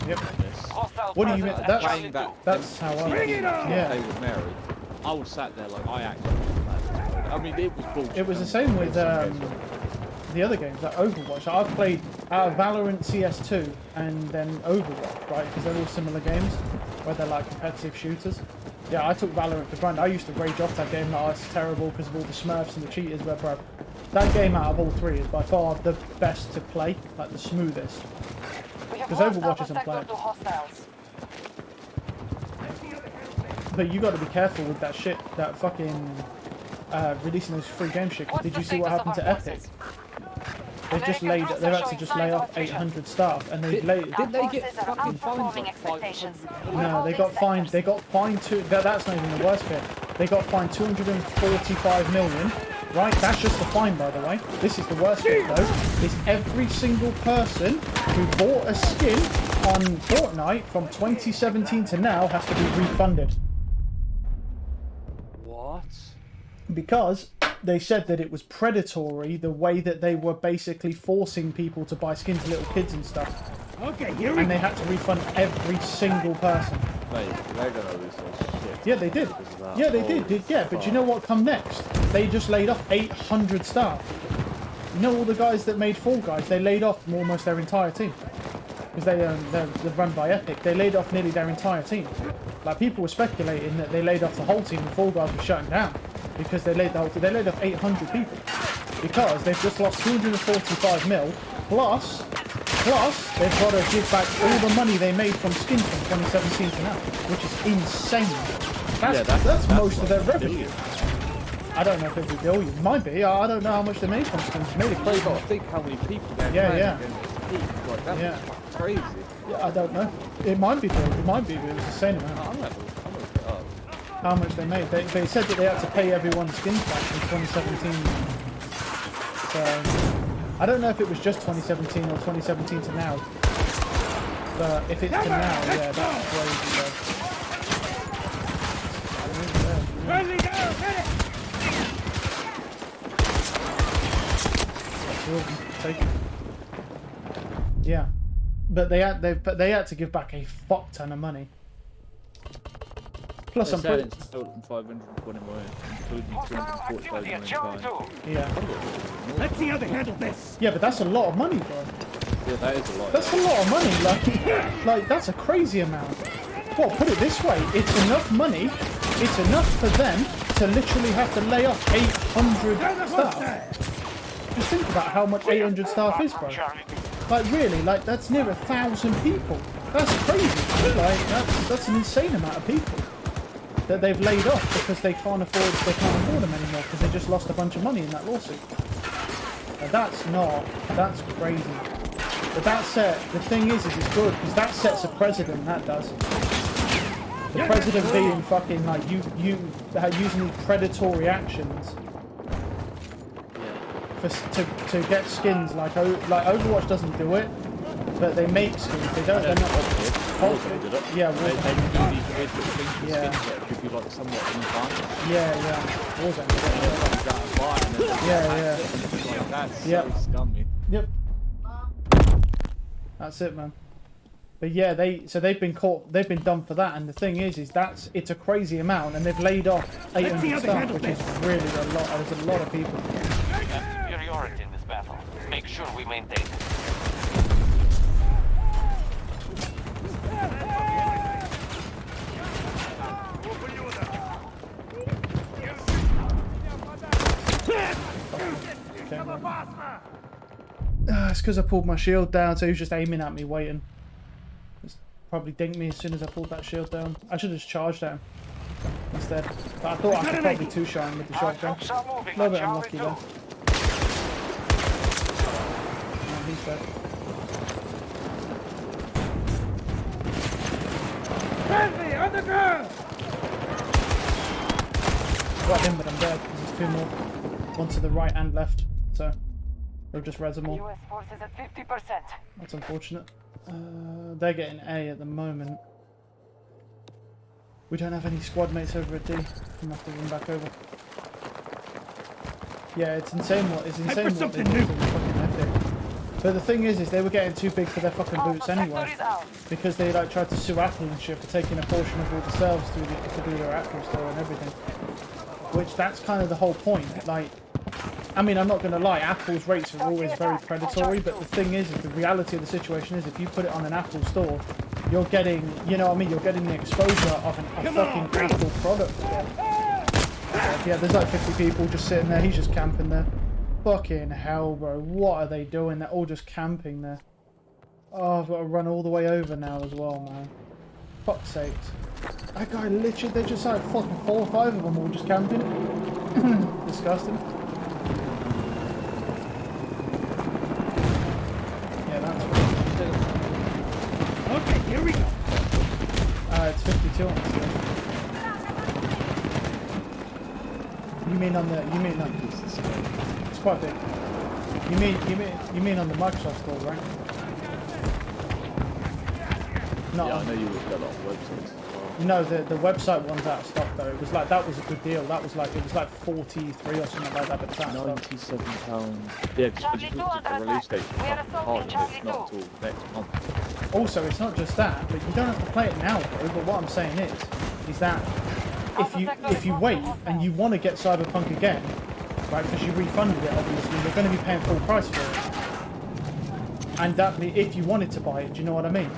Yep. What do you mean? That's how I play with Mary. I was sat there like I actually. I mean, it was bullshit. It was the same with the other games, like Overwatch. I've played Valorant, CS2, and then Overwatch, right? Because they're all similar games, where they're like competitive shooters. Yeah, I took Valorant for granted. I used to rage off that game. Like, it's terrible because of all the Smurfs and the cheaters. But bro, that game out of all 3 is by far the best to play, like the smoothest. Because Overwatch isn't played. But you got to be careful with that shit, that fucking releasing those free game shit. Cause did you see what happened to Epic? They've actually just laid off 800 staff, and did they get fucking fined? No, they got fined. They got fined that's not even the worst bit. They got fined 245 million. Right, that's just the fine, by the way. This is the worst bit, though. Is every single person who bought a skin on Fortnite from 2017 to now has to be refunded. What? Because they said that it was predatory, the way that they were basically forcing people to buy skins, little kids and stuff. Okay, here we And they go. had to refund every single person. Mate, they're gonna lose their shit. Yeah, they did. Yeah, they did. Yeah, but you know what come next? They just laid off 800 staff. You know all the guys that made Fall Guys, they laid off almost their entire team. Because they're run by Epic. They laid off nearly their entire team. Like, people were speculating that they laid off the whole team and Fall Guys was shutting down. Because they laid off 800 people. Because they've just lost 245 mil. Plus, they've got to give back all the money they made from skins from 2017 to now. Which is insane. That's most of their revenue. I don't know if it'd be billion. Might be. I don't know how much they made from skins. Made it You crazy. got to think how many people they're Yeah, playing yeah. against this team. Like, that's Yeah. crazy. Yeah, I don't know. It might be big. It might be, but it was the same amount. I'm gonna look it up. How much they made. They said that they had to pay everyone skins back in 2017. So, I don't know if it was just 2017 or 2017 to now. But if it's to now, yeah, that's crazy, though. Friendly down, hit it! Take it. Yeah. But they had to give back a fuck ton of money. Plus, I'm pretty... it's total 520 million, including 245 million fine. Yeah. Let the other handle this! Yeah, but that's a lot of money, bro. Yeah, that is a lot. That's a lot of money. Like that's a crazy amount. Well, put it this way: it's enough money. It's enough for them to literally have to lay off 800 staff. Just think about how much 800 staff is, bro. Like really, like that's near 1,000 people. That's crazy. Like that's an insane amount of people that they've laid off because they can't afford them anymore because they just lost a bunch of money in that lawsuit. Now, that's crazy. But that set, the thing is it's good because that sets a precedent. That does. The president being fucking like using these predatory actions to get skins like Overwatch doesn't do it, but they make skins. They're not. Yeah, they do these weird little things with skins that give you like somewhat an advantage. Yeah. Warzone. Like, that's Yeah. so scummy. Yep. That's it, man. But yeah, they've been caught. They've been done for that. And the thing is it's a crazy amount, and they've laid off 800 staff, which is really a lot. There's a lot of people. We have superiority in this battle. Make sure we maintain it. It's because I pulled my shield down, so he was just aiming at me, waiting. Just probably dinked me as soon as I pulled that shield down. I should have just charged at him instead. But I thought I could probably two-shot him with the shotgun. A little bit unlucky though. Oh, he's dead. Friendly, on the ground! Got him, but I'm dead because there's two more. One to the right and left, so they'll just res them all. US forces at 50%. That's unfortunate. They're getting A at the moment. We don't have any squad mates over at D. I'm gonna have to run back over. Yeah, it's insane what they do. It's fucking epic. But the thing is they were getting too big for their fucking boots anyway, because they like tried to sue Apple and shit for taking a portion of all the sales to do their Apple store and everything. Which that's kind of the whole point. Like, I mean, I'm not going to lie, Apple's rates are always very predatory, but the thing is the reality of the situation is if you put it on an Apple store, you're getting, you know what I mean, you're getting the exposure of a fucking Apple product. Yeah, there's like 50 people just sitting there, he's just camping there. Fucking hell, bro, what are they doing? They're all just camping there. Oh, I've got to run all the way over now as well, man. Fuck's sakes. That guy literally, they're just like fucking 4 or 5 of them all just camping. Disgusting. Yeah, that's right. Okay, here we go. It's 52 on this thing. You mean on it's quite big. You mean on the Microsoft store, right? Not Yeah, I on, know you looked at a lot of websites as well. no, the website one's out of stock though. It was like, that was a good deal. That was like, it was like 43 or something like that, but it's out of stock. £97. Yeah, because I just looked at the release date. It's not until next month. Also, it's not just that, but you don't have to play it now, bro. But what I'm saying is that if you wait and you want to get Cyberpunk again, right, because you refunded it, obviously, you're going to be paying full price for it. And that, if you wanted to buy it, do you know what I mean?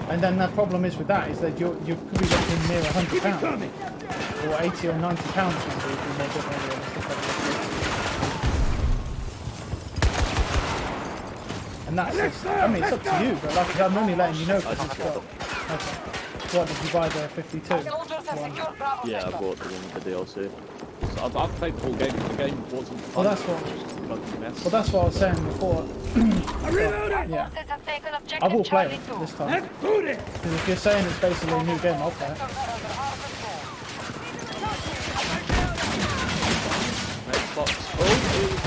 And then the problem is with that is that you could be looking near £100 or 80 or £90 maybe if you make it maybe. And that's just, I mean, it's up to you, but like I'm only letting you know because it's got. Okay. What did you buy the 52? Yeah, I bought the one with the DLC. So I've played the whole game. The game wasn't fun. Well, that's what. It was just a bloody mess. Well, that's what I was saying before. Yeah. Forces have taken I objective will play Charlie it 2. this time. Let's boot it! Because if you're saying it's basically a new game, I'll play it. Xbox oh, here we go.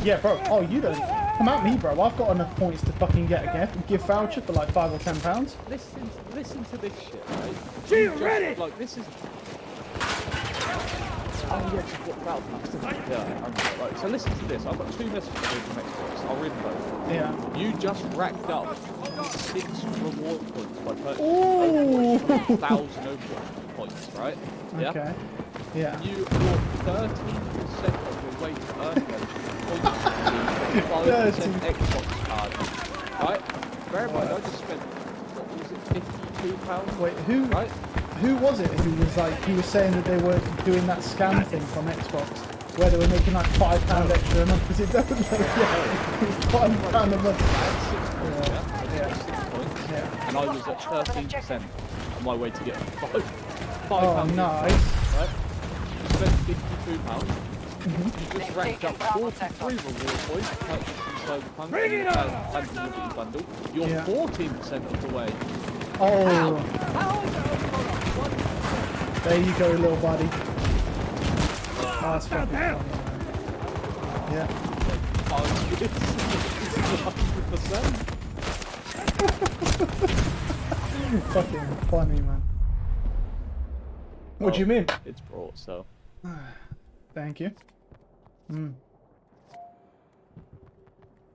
£5. Yeah, bro. Oh, you don't. Come at me, bro. I've got enough points to fucking get a gift voucher for like £5 or £10. Listen to this shit, right? She You just- ready? Like, this is... Oh, yeah, just what about yeah, right. So listen to this. I've got 2 messages from Xbox. I'll read them both. Yeah. You just racked up 6 reward points by purchasing Ooh. 1,000 Overwatch points, right? Yeah? Okay. Yeah. You brought 13% of your way to earn those points. 5% Xbox card. Right? Bear in mind, I just spent, what was it, £52? Wait, Right? who was it who was like, he was saying that they were doing that scam thing from Xbox, where they were making like £5 extra a month, because it doesn't know, yeah, it's £5 a month. I had 6 points, yeah? I had 6 points. Yeah. And I was at 13% on my way to get £5. Oh, nice. Right? You spent £52. You just racked up 43 reward points purchasing Cyberpunk Bring it and on! the Liberty Bundle. You're Yeah. 14% of the way. Oh, there you go, little buddy. Oh, that's fucking funny, man. Yeah. Oh, it's 100%. Fucking funny, man. What do you mean? It's brought, so. Thank you.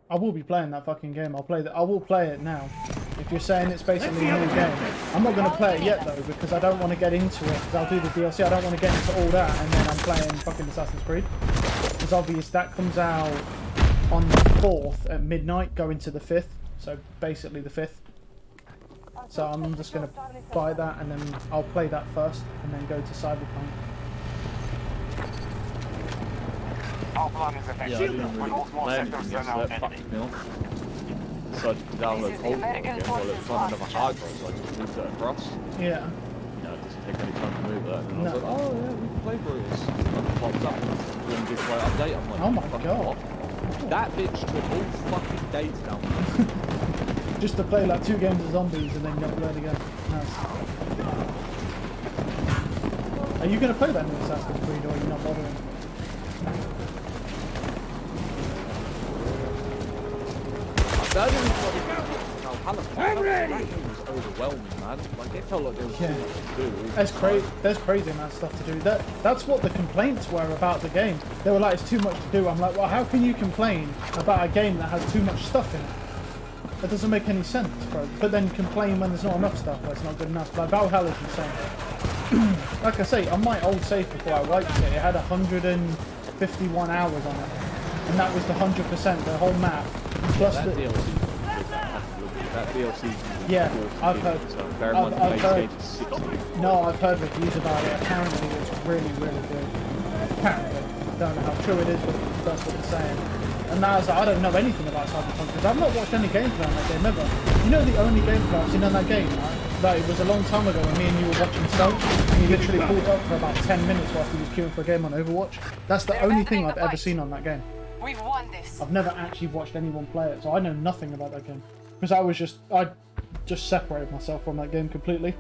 I will be playing that fucking game. I will play it now. If you're saying it's basically a new game, I'm not going to play it yet though, because I don't want to get into it. Because I'll do the DLC. I don't want to get into all that, and then I'm playing fucking Assassin's Creed. It's obvious that comes out on the 4th at midnight, going to the 5th. So basically the 5th. So I'm just going to buy that, and then I'll play that first, and then go to Cyberpunk. Our plan is Yeah, I effective. didn't really With all more play sectors anything than our yesterday. That enemy. fucked me off. Decided to download This is the Hourglass American again while it was forces running another last hard drive, so I just moved it across. Yeah. You know, it doesn't take any time to move that. And I was No. like, oh yeah, we can play Brutus. And it pops up and it's doing a giveaway update. I'm like, Oh my fuck God. off. That bitch took all fucking day to download. Just to play like 2 games of zombies and then upload again. Nice. Are you going to play that new Assassin's Creed, or are you not bothering? I'm ready! That game was overwhelming, man. Like, it felt like there was too Yeah. much to do. There's crazy amount of stuff to do. That's what the complaints were about the game. They were like, it's too much to do. I'm like, well, how can you complain about a game that has too much stuff in it? That doesn't make any sense, bro. But then complain when there's not enough stuff, or it's not good enough. Like Valhalla's insane. Like I say, on my old save before I wiped it, it had 151 hours on it. And that was the 100%, the whole map. Plus That the... DLC. That DLC. Yeah, I've heard. So bear in mind the I've base heard. gauge is 60. No, I've heard reviews about it. Apparently it's really, really good. Apparently. I don't know how true it is, but that's what they're saying. And now it's like, I don't know anything about Cyberpunk, because I've not watched any gameplay on that game ever. You know the only gameplay I've seen on that game, right? That it was a long time ago when me and you were watching Stoke, and you literally pulled up for about 10 minutes whilst he was queuing for a game on Overwatch. That's the only thing I've ever seen on that game. We've won this. I've never actually watched anyone play it, so I know nothing about that game. Because I just separated myself from that game completely.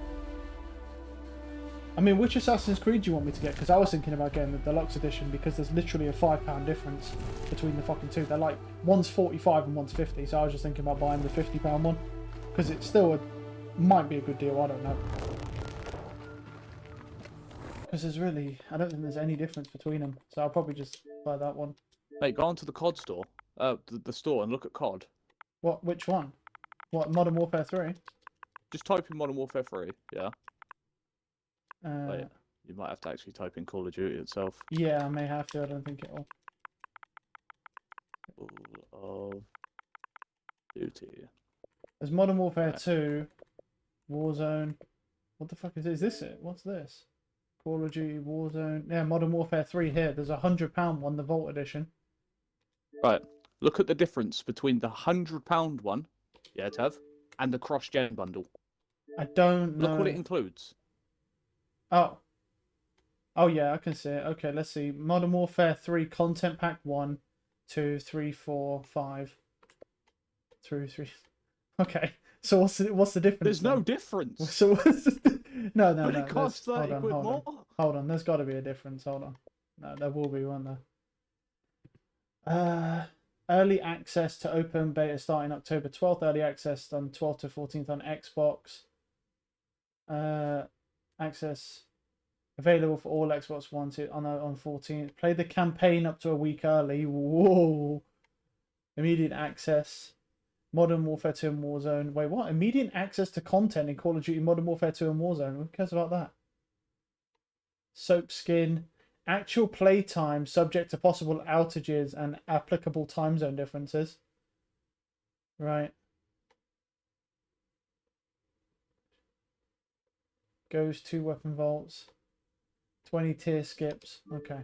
I mean, which Assassin's Creed do you want me to get? Because I was thinking about getting the deluxe edition, because there's literally a £5 difference between the fucking two. They're like, one's 45 and one's 50, so I was just thinking about buying the £50 one. Because it's still might be a good deal, I don't know. Because there's really, I don't think there's any difference between them, so I'll probably just buy that one. Mate, go onto the COD store, the store, and look at COD. What? Which one? What? Modern Warfare 3? Just type in Modern Warfare 3, yeah? Uh, Wait, you might have to actually type in Call of Duty itself. yeah, I may have to. I don't think it'll. Call of Duty. There's Modern Warfare 2, Warzone. What the fuck is this? Is this it? What's this? Call of Duty, Warzone. Yeah, Modern Warfare 3 here. There's a £100 one, the Vault Edition. Right, look at the difference between the £100 one, yeah, Tev, and the cross-gen bundle. I don't know. Look what it includes. Oh. Oh yeah, I can see it. Okay, let's see. Modern Warfare 3 Content Pack 1, 2, 3, 4, 5. Through 3. Okay. So what's the difference? There's no then? difference. So what's no. But it costs 30 quid more. Hold on. There's got to be a difference. Hold on. No, there will be, won't there? Early access to open beta starting October 12th. Early access on 12th to 14th on Xbox. Access available for all Xbox One on 14th. Play the campaign up to a week early. Whoa. Immediate access. Modern Warfare 2 and Warzone. Wait, what? Immediate access to content in Call of Duty Modern Warfare 2 and Warzone. Who cares about that? Soap skin. Actual play time subject to possible outages and applicable time zone differences. Right. Goes 2 weapon vaults. 20 tier skips. Okay.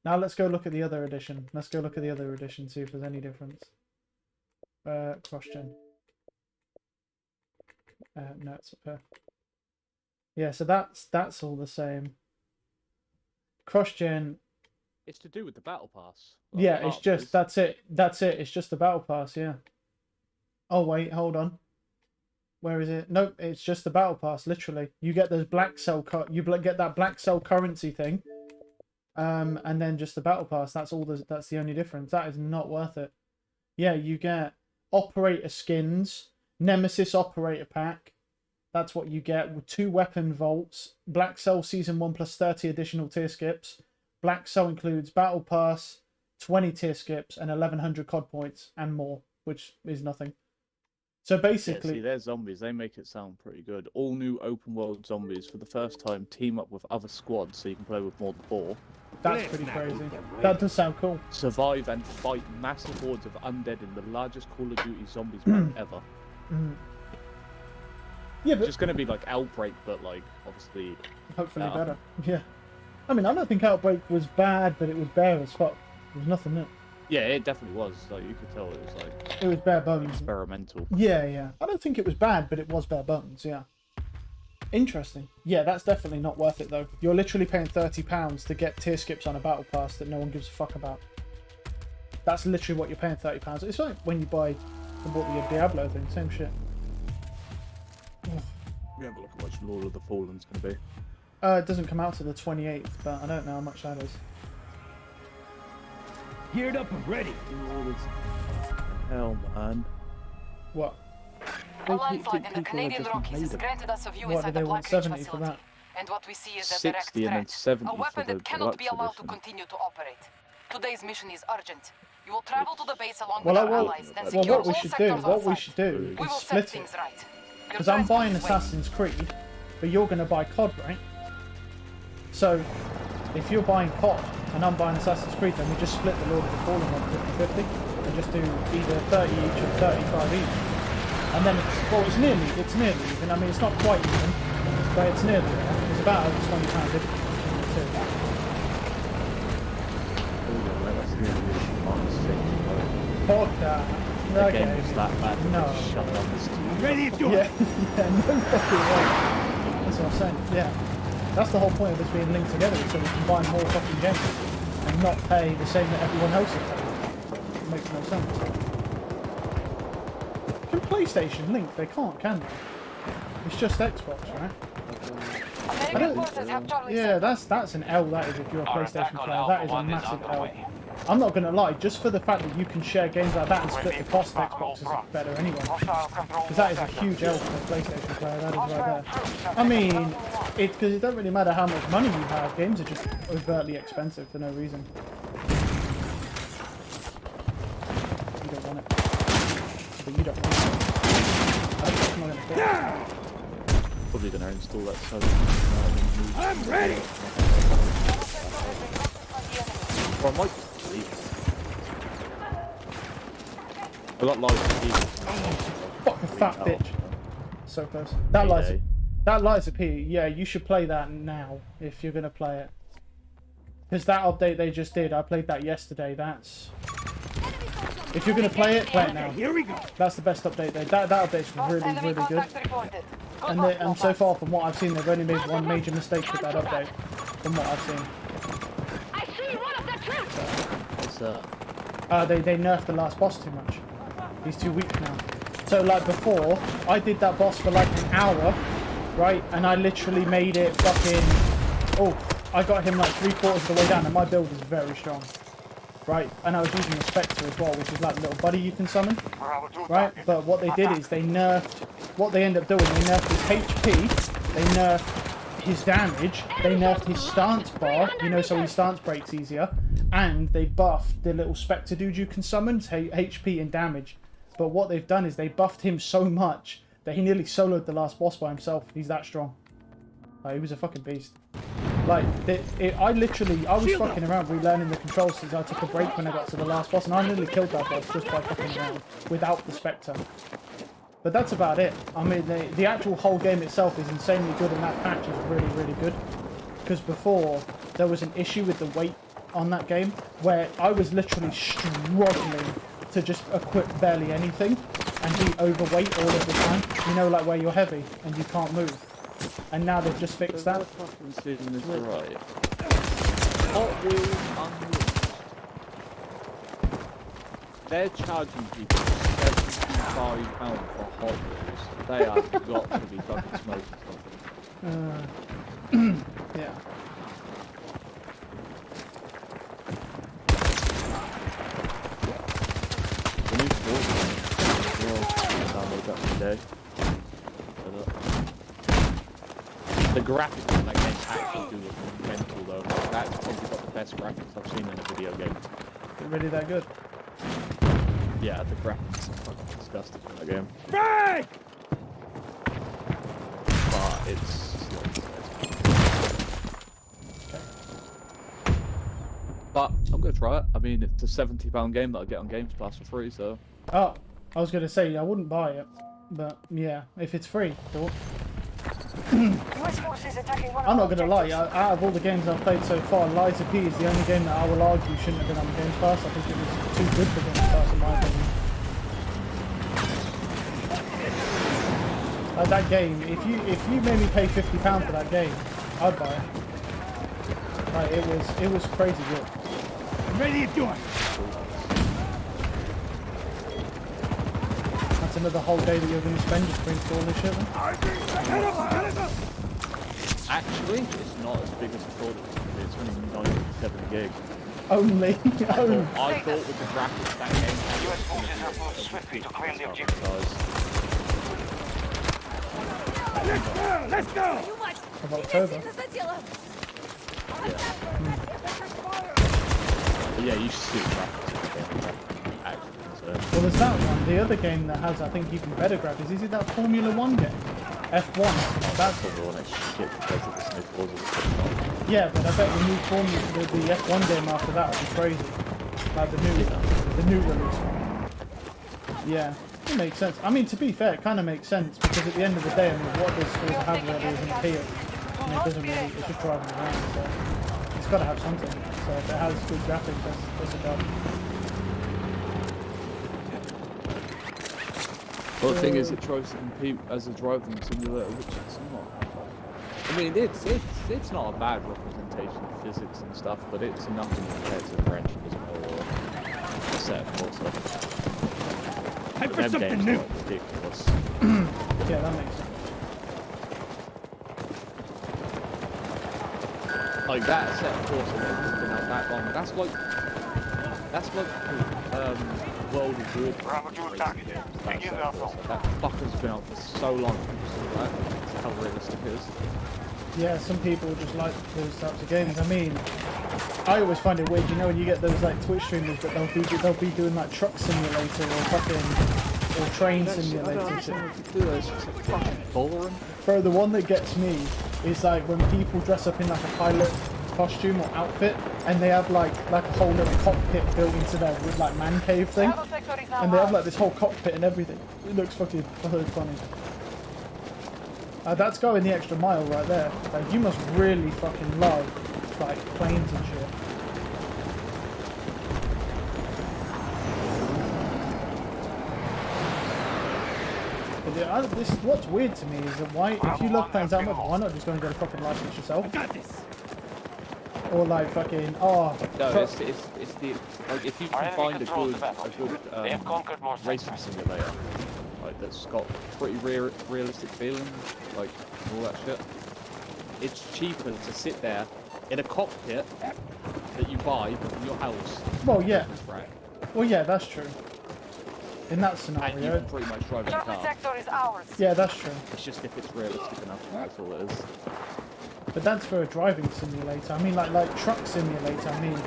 Now let's go look at the other edition. Let's go look at the other edition, see if there's any difference. Cross-gen. No, it's up here. Yeah, so that's all the same. Cross-gen. It's to do with the battle pass. Yeah, it's just that's it. It's just the battle pass. Yeah. Oh wait, hold on. Where is it? Nope, it's just the battle pass. Literally, you get those black cell get that black cell currency thing, and then just the battle pass. That's all. That's the only difference. That is not worth it. Yeah, you get operator skins, Nemesis operator pack. That's what you get with 2 weapon vaults. Black Cell Season 1 plus 30 additional tier skips. Black Cell includes battle pass, 20 tier skips, and 1100 COD points and more, which is nothing. So basically, yeah, see, their zombies, they make it sound pretty good. All new open world zombies for the first time team up with other squads so you can play with more than 4. That's pretty crazy. That does sound cool. Survive and fight massive hordes of undead in the largest Call of Duty zombies map ever. Yeah, but It's just going to be like Outbreak, but like, obviously... hopefully better. Yeah. I mean, I don't think Outbreak was bad, but it was bare as fuck. There was nothing there. Yeah, it definitely was. Like, you could tell it was like... It was bare bones. Experimental. Yeah, yeah. I don't think it was bad, but it was bare bones, yeah. Interesting. Yeah, that's definitely not worth it, though. You're literally paying £30 to get tier skips on a battle pass that no one gives a fuck about. That's literally what you're paying £30. It's like when you bought the Diablo thing, same shit. We have a look at what Lord of the Fallen's going to be. It doesn't come out till the 28th, but I don't know how much that is. Geared up and ready. Hell, man. What? A landslide in the Canadian Rockies has granted us a view What, inside do they the want Black Ridge 70 for facility. that? And what we see is a 60 direct and then threat. 70 A weapon for the that cannot be deluxe allowed to edition. continue to operate. Today's mission is urgent. You will travel to the base along Well, with our allies, then secure what we all should do, sectors on what we site. should do We is will set split it. things right. Your Because I'm buying transport is Assassin's Creed, but you're going to buy COD, right? So, if you're buying COD and I'm buying Assassin's Creed, then we just split the Lord of the Fallen on 50-50 and just do either 30 each or 35 each. And then it's nearly even. I mean, it's not quite even, but it's nearly there. It's about over £20 difference between the two. Fuck that. The Okay. game is that bad. No. Shut down this team. Ready to do Yeah, it. yeah, no fucking way. That's what I'm saying. Yeah, that's the whole point of this being linked together, is so we can buy more fucking games and not pay the same that everyone else is paying. It makes no sense. Can PlayStation link? They can't, can they? It's just Xbox, right? American forces have Charlie Yeah, that's an L. That is, if you're a PlayStation player, that is a massive L. I'm not gonna lie, just for the fact that you can share games like that and split the cost, Xbox is better anyway. Because that is a huge L for a PlayStation player, that is right there. I mean, because it don't really matter how much money you have, games are just overtly expensive for no reason. You don't want it. But you don't want it. I'm not gonna play it. Probably going to install that so I'm ready. Or I might just leave it. I got live TV. Fuck a fat bitch. So close. That lies a P. Yeah, you should play that now if you're gonna play it. Because that update they just did, I played that yesterday. That's if you're gonna play it now. Here we go. That's the best update. That update's really enemy good. contact reported. And so far from what I've seen, they've only made one major mistake with that update. from what I've seen. I see one of the troops! What's that? They nerfed the last boss too much. He's too weak now. So like before, I did that boss for like an hour, right? And I literally made it fucking... Oh, I got him like 3/4 of the way down, and my build is very strong. Right? And I was using the Spectre as well, which is like a little buddy you can summon. Right? But what they did is they nerfed... What they end up doing, they nerfed his HP, they nerfed his damage, they nerfed his stance bar, you know, so his stance breaks easier, and they buffed the little Spectre dude you can summon, HP and damage. But what they've done is they buffed him so much that he nearly soloed the last boss by himself. He's that strong. Like, he was a fucking beast. Like, I was fucking around relearning the controls since I took a break when I got to the last boss, and I nearly killed that boss just by fucking around without the Spectre. But that's about it. I mean, the actual whole game itself is insanely good, and that patch is really, really good. Because before, there was an issue with the weight on that game, where I was literally struggling to just equip barely anything and be overweight all of the time. You know, like where you're heavy and you can't move. And now they've just fixed that. Fucking decision is right. Hot Wheels Unleashed. They're charging people £75 for Hot Wheels. They have got to be fucking smoking something. Yeah. The new Forza as well. Download that today. The graphics in that game actually do look mental though. That's probably got the best graphics I've seen in a video game. Is it really that good? Yeah, the graphics are fucking disgusting in that game. Break! But it's... But I'm gonna try it. I mean, it's a £70 game that I get on Games Pass for free, so... Oh, I was going to say, I wouldn't buy it. But, yeah, if it's free, do it. I'm not going to lie, out of all the games I've played so far, Lies of P is the only game that I will argue shouldn't have been on Games Pass. I think it was too good for Games Pass in my opinion. Like that game, if you made me pay £50 for that game, I'd buy it. Like, it was crazy good. I'm ready if you are. That's another whole day that you're going to spend just to install this shit then? Actually, it's not as big as I thought it was going to be. It's only 97 gig. Only? I thought with the graphics that game had US forces have moved swiftly to claim the objective. Let's go! Of October. But yeah, you should see the graphics of the game. Actually, so. Well, there's that one. The other game that has, I think, even better graphics. Is it that Formula 1 game? F1. That's Formula 1 is shit compared to this new Forza. Yeah, but I bet the new Formula, the F1 game after that will be crazy. Like the new release one. Yeah, it makes sense. I mean, to be fair, it kind of makes sense because at the end of the day, I mean, what does Forza have really isn't appeal. I mean, it doesn't really. It's just driving around. So it's got to have something. So if it has good graphics, that's a job. Well, the thing is, it tries to compete as a driving simulator, which it's not. I mean, it's not a bad representation of physics and stuff, but it's nothing compared to Gran Turismo or a set of also. Time for something new. Ridiculous. Yeah, that makes sense. Like that set of course, it's been out that long. That's like World of Good. That fucker's been out for so long. That's how realistic it is. Yeah, some people just like those types of games. I mean, I always find it weird, you know, when you get those like Twitch streamers that they'll be doing like Truck Simulator or Train Simulator shit. It's just like fucking boring. Bro, the one that gets me is like when people dress up in like a pilot costume or outfit and they have like a whole little cockpit built into their like man cave thing, and they have like this whole cockpit and everything. It looks fucking funny. That's going the extra mile right there. Like, you must really fucking love like planes and shit. This is what's weird to me is that why, if you love planes that much, why not just go and get a fucking license yourself? I got this. Or like fucking, oh, No, truck- it's the like if you Our can enemy find a controls good the battle. They have conquered more racing sectors. simulator, like that's got pretty realistic feeling, like all that shit. It's cheaper to sit there in a cockpit that you buy in your house. well, yeah. Right. Well, yeah, that's true. In that And you scenario, can pretty much drive in a Charlie car. sector is ours. yeah, that's true. It's just if it's realistic enough, that's all it is. But that's for a driving simulator. I mean, like truck simulator. I mean,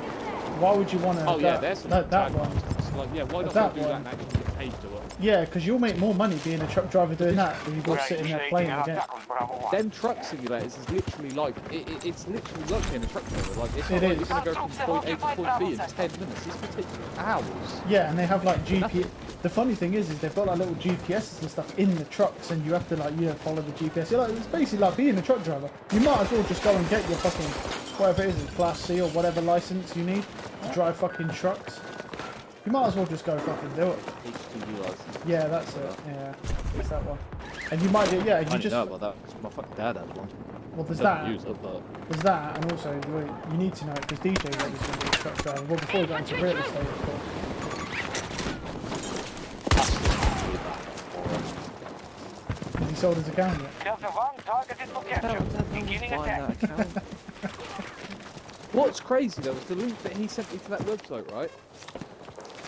why would you want to? Oh yeah, there's some that one. It's like, yeah, why not That go do that one. and actually get paid to it? Yeah, because you'll make more money being a truck driver doing that than you will sitting there playing the game. Them truck simulators is literally like it's literally like being a truck driver. Like it's It not like is. you're gonna go from point A to point B in 10 minutes. It's gonna take you hours. Yeah, and they have like GPS. The funny thing is they've got like little GPSs and stuff in the trucks, and you have to like follow the GPS. You're like, it's basically like being a truck driver. You might as well just go and get your fucking whatever it is, Class C or whatever license you need to drive fucking trucks. You might as well just go fucking do it. HGV license. Yeah, that's it. Yeah, it's that one. And you might do, yeah. I You didn't just know about that because my fucking dad had one. well, there's Doesn't that. use it, but There's that, and also you need to know it because DJ was going to be a truck driver. Well, before he got into real estate, of course. Has he sold his account yet? Delta 1 targeted for capture. Beginning attack. What's crazy though is the link that he sent me to that website, right?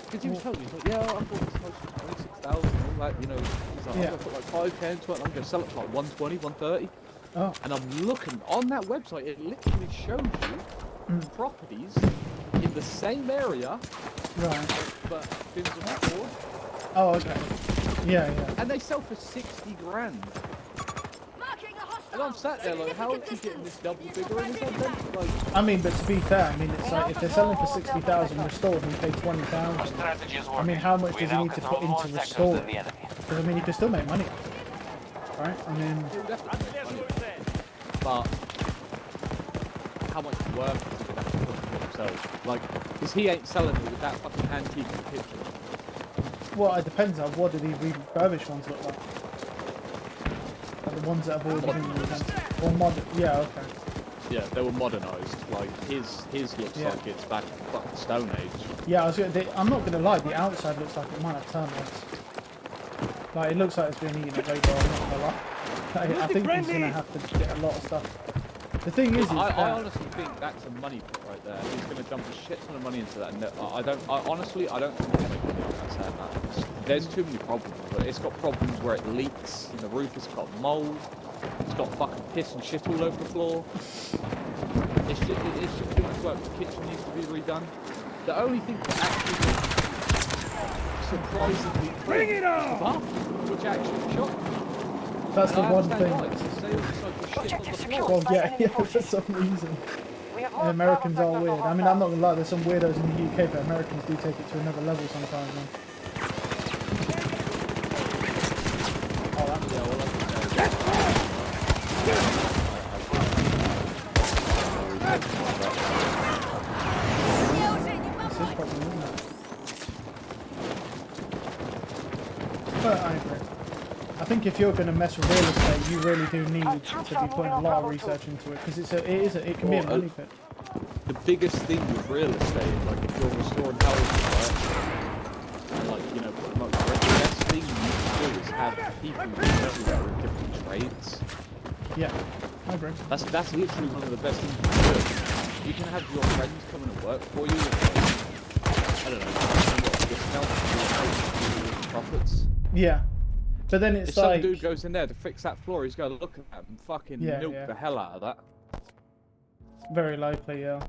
Because he was telling me, he's like, yeah, I thought this was 26,000 and all that, you know. He's like, Yeah. I'm going to put like 5k into it and I'm going to sell it for like 120, 130. Oh, And I'm looking on that website, it literally shows you properties in the same area, right. but bins of Ford, Oh, okay. Yeah, yeah. and they sell for 60 grand. And I'm sat there like, how are you getting this double figure in this event? Like, I mean, but to be fair, I mean, it's like if they're selling for 60,000 restored and you pay 20,000. Strategy is working. I mean, how much We does he now need to put control more into sectors restore? than the enemy. Because I mean, you can still make money, right? I mean, it'll definitely be funny. But how much work is he gonna have to put into himself? Like, because he ain't selling it with that fucking antique picture. well, it depends on what did the refurbished ones look like. Like the ones that have already been refurbished. Or modern. Yeah, okay. Yeah, they were modernised. Like his looks Yeah. like it's back in fucking Stone Age. Yeah, I'm not gonna lie. The outside looks like it might have termites. Like it looks like it's been eaten away by. I'm not gonna lie. I think he's gonna have to get a lot of stuff. The thing is I honestly think that's a money pit right there. He's going to dump a shit ton of money into that. And honestly, I don't think he'll make money on that saying that. There's too many problems with it. It's got problems where it leaks in the roof. It's got mold. It's got fucking piss and shit all over the floor. It's just too much work. The kitchen needs to be redone. The only thing that actually surprisingly Bring it on! bathroom, which actually shocked me. that's the And I one understand thing. why, because they all just like the shit on the floor. Well, yeah, for some reason. We have And more Americans travel are sectors weird. to I mean, hold I'm not gonna lie. There's some weirdos in the UK, but Americans do take it to another level sometimes, man. Oh, that Yeah, well, That's his problem, isn't it? But I agree. I think if you're going to mess with real estate, you really do need to be putting a lot of research into it because it can be a money pit. the biggest thing with real estate, like if you're restoring houses, right, and like, you know, put them up for rent, the best thing you can do is have people who know in different trades. Yeah, I agree. That's literally one of the best things you can do. You can have your friends come and work for you. I don't know, discount profits. Yeah, but then it's If like some dude goes in there to fix that floor, he's going to look at that and fucking milk yeah. the hell out of that. very likely. Yeah,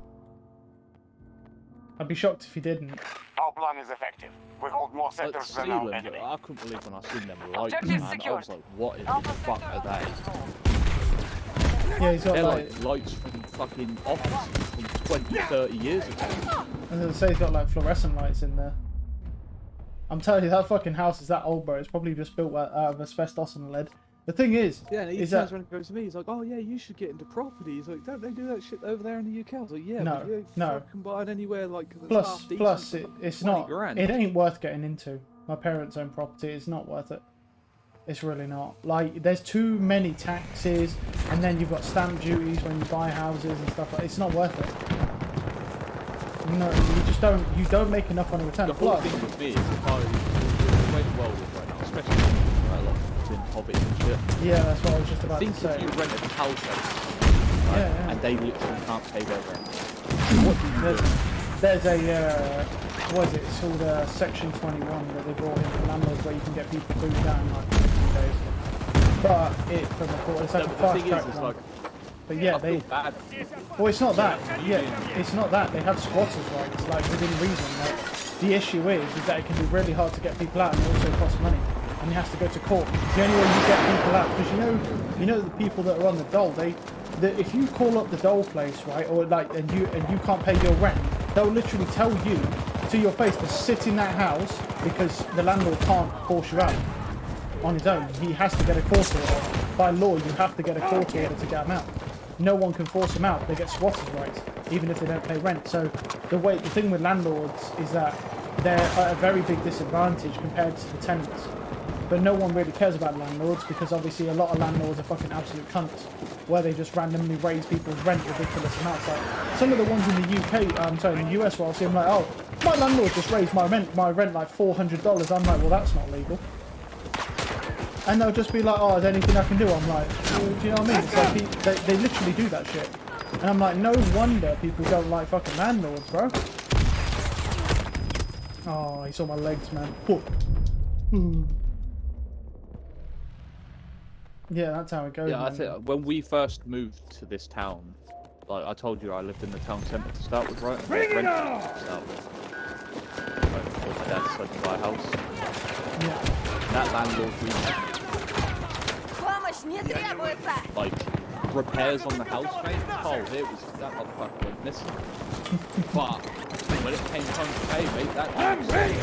I'd be shocked if he didn't. Our plan is effective. We hold more Like sectors than our ceiling, enemy. I couldn't believe when I seen them lights, Objective man. I secured. was like, what in the Alpha fuck sector are they? controlled. Yeah, he's got They're like, like lights from fucking offices from 20, 30 years ago. as I say, he's got like fluorescent lights in there. I'm telling you, that fucking house is that old, bro. It's probably just built out of asbestos and lead. The thing is, Yeah, and he is turns that around and goes to me, he's like, oh yeah, you should get into property. He's like, don't they do that shit over there in the UK? I was like, yeah, No, but you ain't no. fucking buying anywhere like that's plus half decent plus for it's 20 not. grand. It ain't worth getting into. My parents own property. It's not worth it. It's really not. Like, there's too many taxes, and then you've got stamp duties when you buy houses and stuff. It's not worth it. No, you don't make enough on a return. The whole thing with me is if I the way the world is right now, especially like, a lot of people in poverty and shit. Yeah, that's what I was just about to say. Think if you rent a house and they literally can't pay their rent. What do you do? There's a what is it? It's called Section 21 that they brought in for landlords where you can get people food down in like 15 days. But it's like a fast track. Like, but yeah, they. Well, it's not that. Yeah, it's not that. They have squatters' rights, like within reason. Like, the issue is that it can be really hard to get people out, and it also costs money, and you have to go to court. The only way you get people out, because you know the people that are on the dole, if you call up the dole place, right, or like, and you can't pay your rent, they'll literally tell you to your face to sit in that house because the landlord can't force you out on his own. He has to get a court order. By law, you have to get a court order to get them out. No one can force them out. They get squatters' rights, even if they don't pay rent. So the thing with landlords is that they're at a very big disadvantage compared to the tenants. But no one really cares about landlords because obviously a lot of landlords are fucking absolute cunts, where they just randomly raise people's rent ridiculous amounts. Like some of the ones in the UK, in the US, where I'll see them like, oh, my landlord just raised my rent like $400. I'm like, well, that's not legal. And they'll just be like, oh, is there anything I can do? I'm like, well, do you know what I mean? It's like they literally do that shit. And I'm like, no wonder people don't like fucking landlords, bro. Oh, he saw my legs, man. Yeah, that's how it goes. Yeah, I think when we first moved to this town, like I told you, I lived in the town centre to start with, right? Bring it on! To start with. Like, before my dad decided to buy a house. Yeah. That landlord we like repairs on the house, mate. Oh, it was that motherfucker went missing. But when it came time to pay, mate, that I'm ready.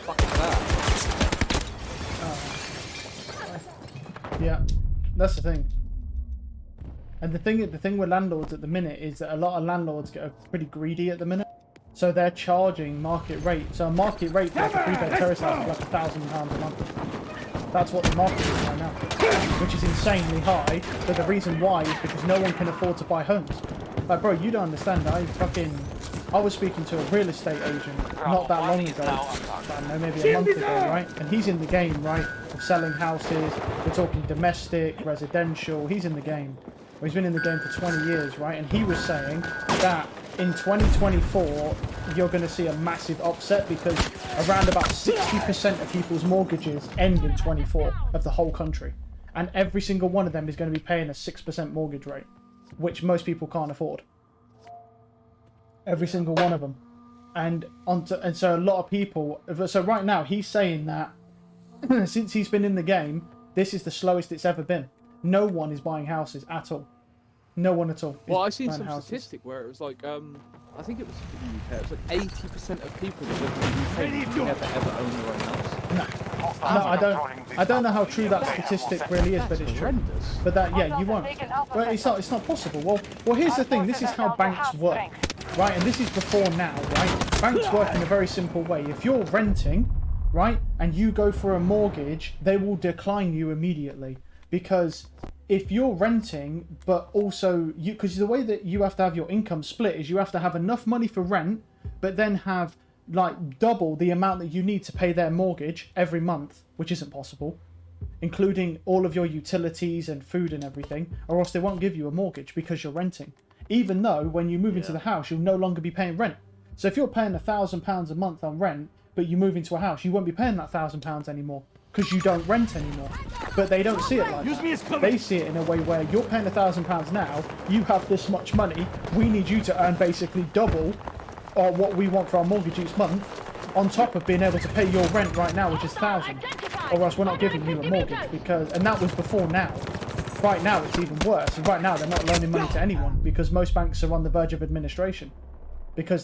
Fucking that. Yeah, that's the thing. And the thing with landlords at the minute is that a lot of landlords get pretty greedy at the minute. So they're charging market rate. So a market rate for like a three-bed terrace house is like £1,000 a month. That's what the market is right now, which is insanely high. But the reason why is because no one can afford to buy homes. Like, bro, you don't understand. I was speaking to a real estate agent not that long ago. I don't know, maybe a month ago, right? And he's in the game, right, of selling houses. We're talking domestic, residential. He's in the game. Well, he's been in the game for 20 years, right? And he was saying that in 2024, you're going to see a massive upset because around about 60% of people's mortgages end in 24 of the whole country. And every single one of them is going to be paying a 6% mortgage rate, which most people can't afford. Every single one of them. And so a lot of people... So right now, he's saying that since he's been in the game, this is the slowest it's ever been. No one is buying houses at all. No one at all. Well, I seen some statistic where it was like, I think it was in the UK. It was like 80% of people that live in the UK never ever own their own house. No, I don't know how true that statistic really is, but it's true. But that, yeah, you won't. Well, it's not possible. Well, here's the thing. This is how banks work, right? And this is before now, right? Banks work in a very simple way. If you're renting, right, and you go for a mortgage, they will decline you immediately. Because if you're renting, but also because the way that you have to have your income split is you have to have enough money for rent, but then have like double the amount that you need to pay their mortgage every month, which isn't possible, including all of your utilities and food and everything, or else they won't give you a mortgage because you're renting. Even though when you move into the house, you'll no longer be paying rent. So if you're paying £1,000 a month on rent, but you move into a house, you won't be paying that £1,000 anymore. Because you don't rent anymore. But they don't see it like that. They see it in a way where you're paying £1,000 now, you have this much money, we need you to earn basically double what we want for our mortgage each month, on top of being able to pay your rent right now, which is £1,000. Or else we're not giving you a mortgage, and that was before now. Right now it's even worse, and right now they're not loaning money to anyone, because most banks are on the verge of administration. Because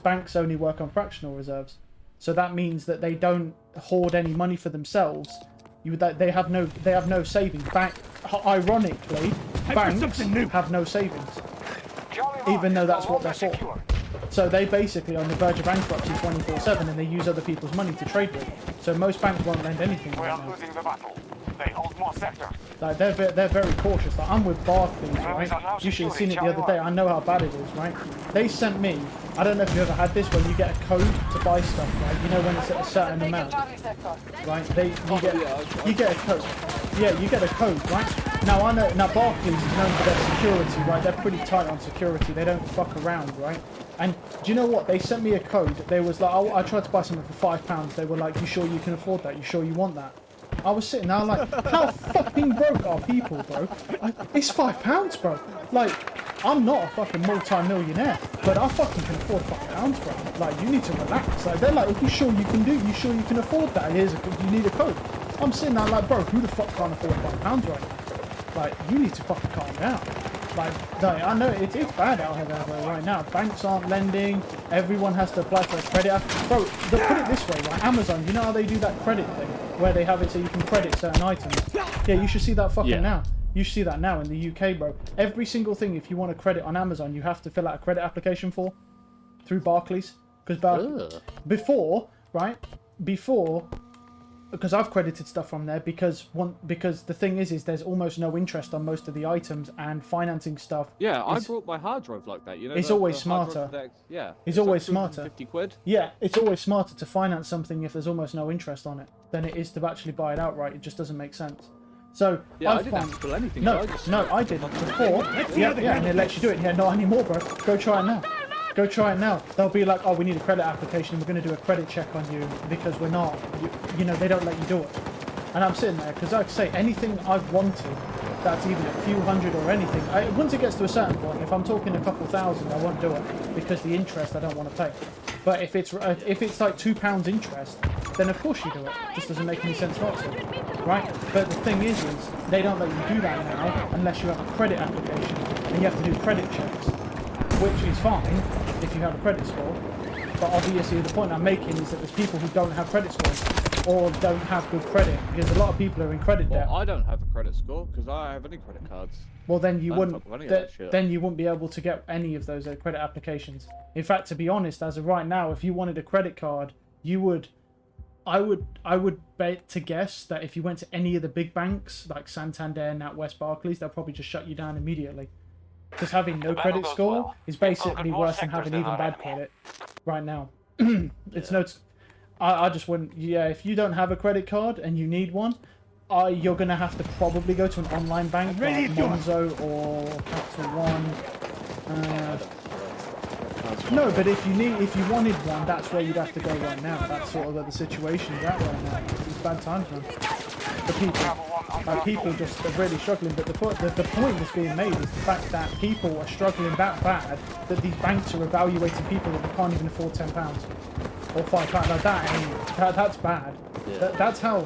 banks only work on fractional reserves. So that means that they don't hoard any money for themselves. They have no savings. Ironically, banks have no savings, even though that's what they're for. So they basically are on the verge of bankruptcy 24/7, and they use other people's money to trade with. So most banks won't lend anything We right are now. losing the battle. They hold more sectors. Like they're very cautious. Like I'm with Barclays, right? You should have seen it the other day. I know how bad it is, right? They sent me. I don't know if you ever had this, when you get a code to buy stuff, right? You know when it's at a certain amount, right? You get a code. Yeah, you get a code, right? Now I know. Now Barclays is known for their security, right? They're pretty tight on security. They don't fuck around, right? And do you know what? They sent me a code. They was like, I tried to buy something for £5. They were like, you sure you can afford that? You sure you want that? I was sitting there like, how fucking broke are people, bro? It's £5, bro. Like, I'm not a fucking multi-millionaire, but I fucking can afford £5, bro. Like, you need to relax. Like, they're like, are you sure you can do? You sure you can afford that? Here's a, you need a code. I'm sitting there like, bro, who the fuck can't afford £5 right now? Like, you need to fucking calm down. Like, I know it's bad out here right now. Banks aren't lending. Everyone has to apply for a credit. Bro, they'll put it this way, right? Amazon, you know how they do that credit thing? Where they have it so you can credit certain items. Yeah, you should see that fucking now. You should see that now in the UK, bro. Every single thing, if you want to credit on Amazon, you have to fill out a credit application for through Barclays. Because before, right? Because I've credited stuff from there because the thing is there's almost no interest on most of the items, and financing stuff. Yeah, I brought my hard drive like that. You know, it's always smarter. Yeah, it's always smarter. 50 quid. Yeah, it's always smarter to finance something if there's almost no interest on it than it is to actually buy it outright. It just doesn't make sense. So yeah, I didn't have to fill anything. No, I didn't before. Yeah, and it lets you do it. Yeah, not anymore, bro. Go try it now. Go try it now. They'll be like, oh, we need a credit application. We're going to do a credit check on you because we're not. You know, they don't let you do it. And I'm sitting there because, like I say, anything I've wanted that's even a few hundred or anything, once it gets to a certain point, if I'm talking a couple thousand, I won't do it because the interest I don't want to pay. But if it's like £2 interest, then of course you do it. It just doesn't make any sense not to, right? But the thing is they don't let you do that now unless you have a credit application and you have to do credit checks, which is fine if you have a credit score. But obviously the point I'm making is that there's people who don't have credit scores or don't have good credit, because a lot of people are in credit debt. Well, I don't have a credit score because I don't have any credit cards. Well, then you wouldn't be able to get any of those credit applications. In fact, to be honest, as of right now, if you wanted a credit card, I would bet to guess that if you went to any of the big banks like Santander, NatWest, Barclays, they'll probably just shut you down immediately. Because having no credit score is basically worse than having even bad credit right now. It's no. I just wouldn't. Yeah, if you don't have a credit card and you need one, you're gonna have to probably go to an online bank like Monzo or Capital One. No, but if you wanted one, that's where you'd have to go right now. That's sort of where the situation's at right now. It's bad times, man. The people just are really struggling. But the point that's being made is the fact that people are struggling that bad that these banks are evaluating people that can't even afford £10 or £5. Like that's bad. Yeah. That's how.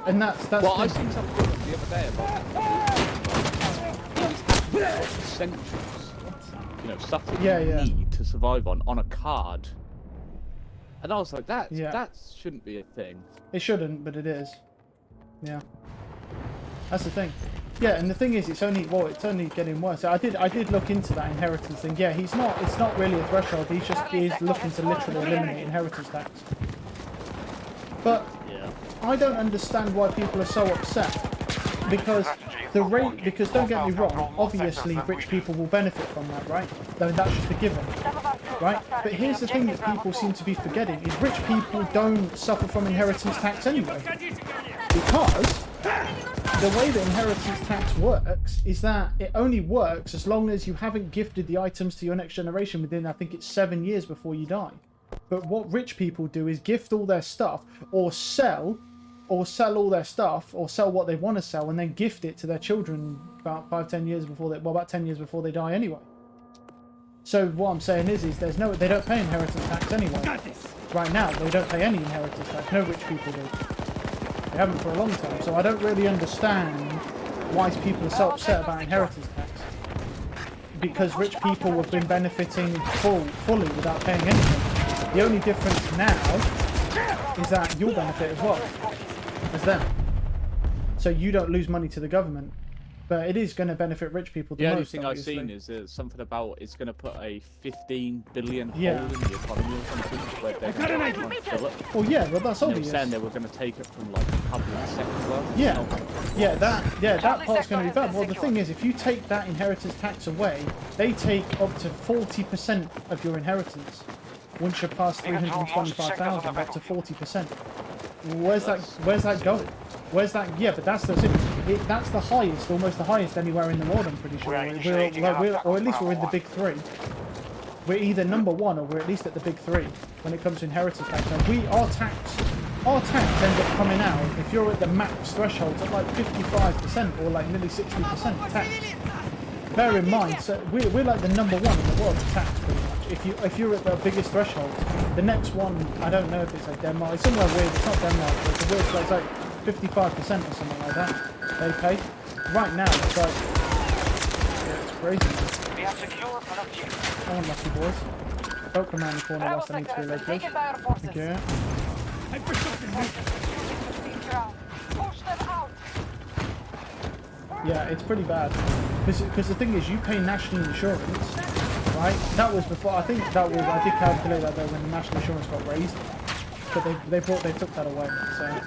And that's. Well, I seen something the other day about essentials. You know, stuff that you need to survive on a card. And I was like, that shouldn't be a thing. It shouldn't, but it is. Yeah. That's the thing. Yeah, and the thing is, it's only getting worse. I did look into that inheritance thing. Yeah, it's not really a threshold. He's looking to literally eliminate inheritance tax. But I don't understand why people are so upset. Because don't get me wrong, obviously rich people will benefit from that, right? I mean, that's just a given, right? But here's the thing that people seem to be forgetting, is rich people don't suffer from inheritance tax anyway. Because the way that inheritance tax works is that it only works as long as you haven't gifted the items to your next generation within, I think it's 7 years before you die. But what rich people do is gift all their stuff or sell all their stuff, or sell what they want to sell, and then gift it to their children about 5-10 years before about 10 years before they die anyway. So what I'm saying is they don't pay inheritance tax anyway. Right now, they don't pay any inheritance tax. No rich people do. They haven't for a long time. So I don't really understand why people are so upset about inheritance tax. Because rich people have been benefiting fully without paying anything. The only difference now is that you'll benefit as well as them. So you don't lose money to the government. But it is going to benefit rich people the The only most, thing I've obviously. seen is something about it's going to put a 15 billion hole Yeah. in the economy or something where they're got an going to idea. fill it. Well, yeah, well, that's And they were obvious. saying they were going to take it from like public sector work. Yeah, that Charlie part's going to be sector has bad. been Well, the secured. thing is, if you take that inheritance tax away, they take up to 40% of your inheritance. Once you're past 325,000, up to 40%. Where's that going? Where's that? Yeah, but that's that's the highest, almost the highest anywhere in the world. I'm pretty sure. Or at least we're in the big three. We're either number one or we're at least at the big three when it comes to inheritance tax. Now, our tax ends up coming out if you're at the max threshold at like 55% or like nearly 60% tax. Bear in mind, so we're like the number one in the world for tax pretty much. If you're at the biggest threshold, the next one, I don't know if it's like Denmark, it's somewhere weird. It's not Denmark, but it's a weird place, like 55% or something like that. They pay. Right now, it's like it's crazy. We have secure an objective. Come on, lucky boys. Don't come around the corner Bravo whilst I need to sector has been relocate. taken by our forces. Okay. Head for something new. Push them out. Yeah, it's pretty bad. Because the thing is, you pay national insurance, right? That was before, I think that was, I did calculate that though when the national insurance got raised. But they took that away, so.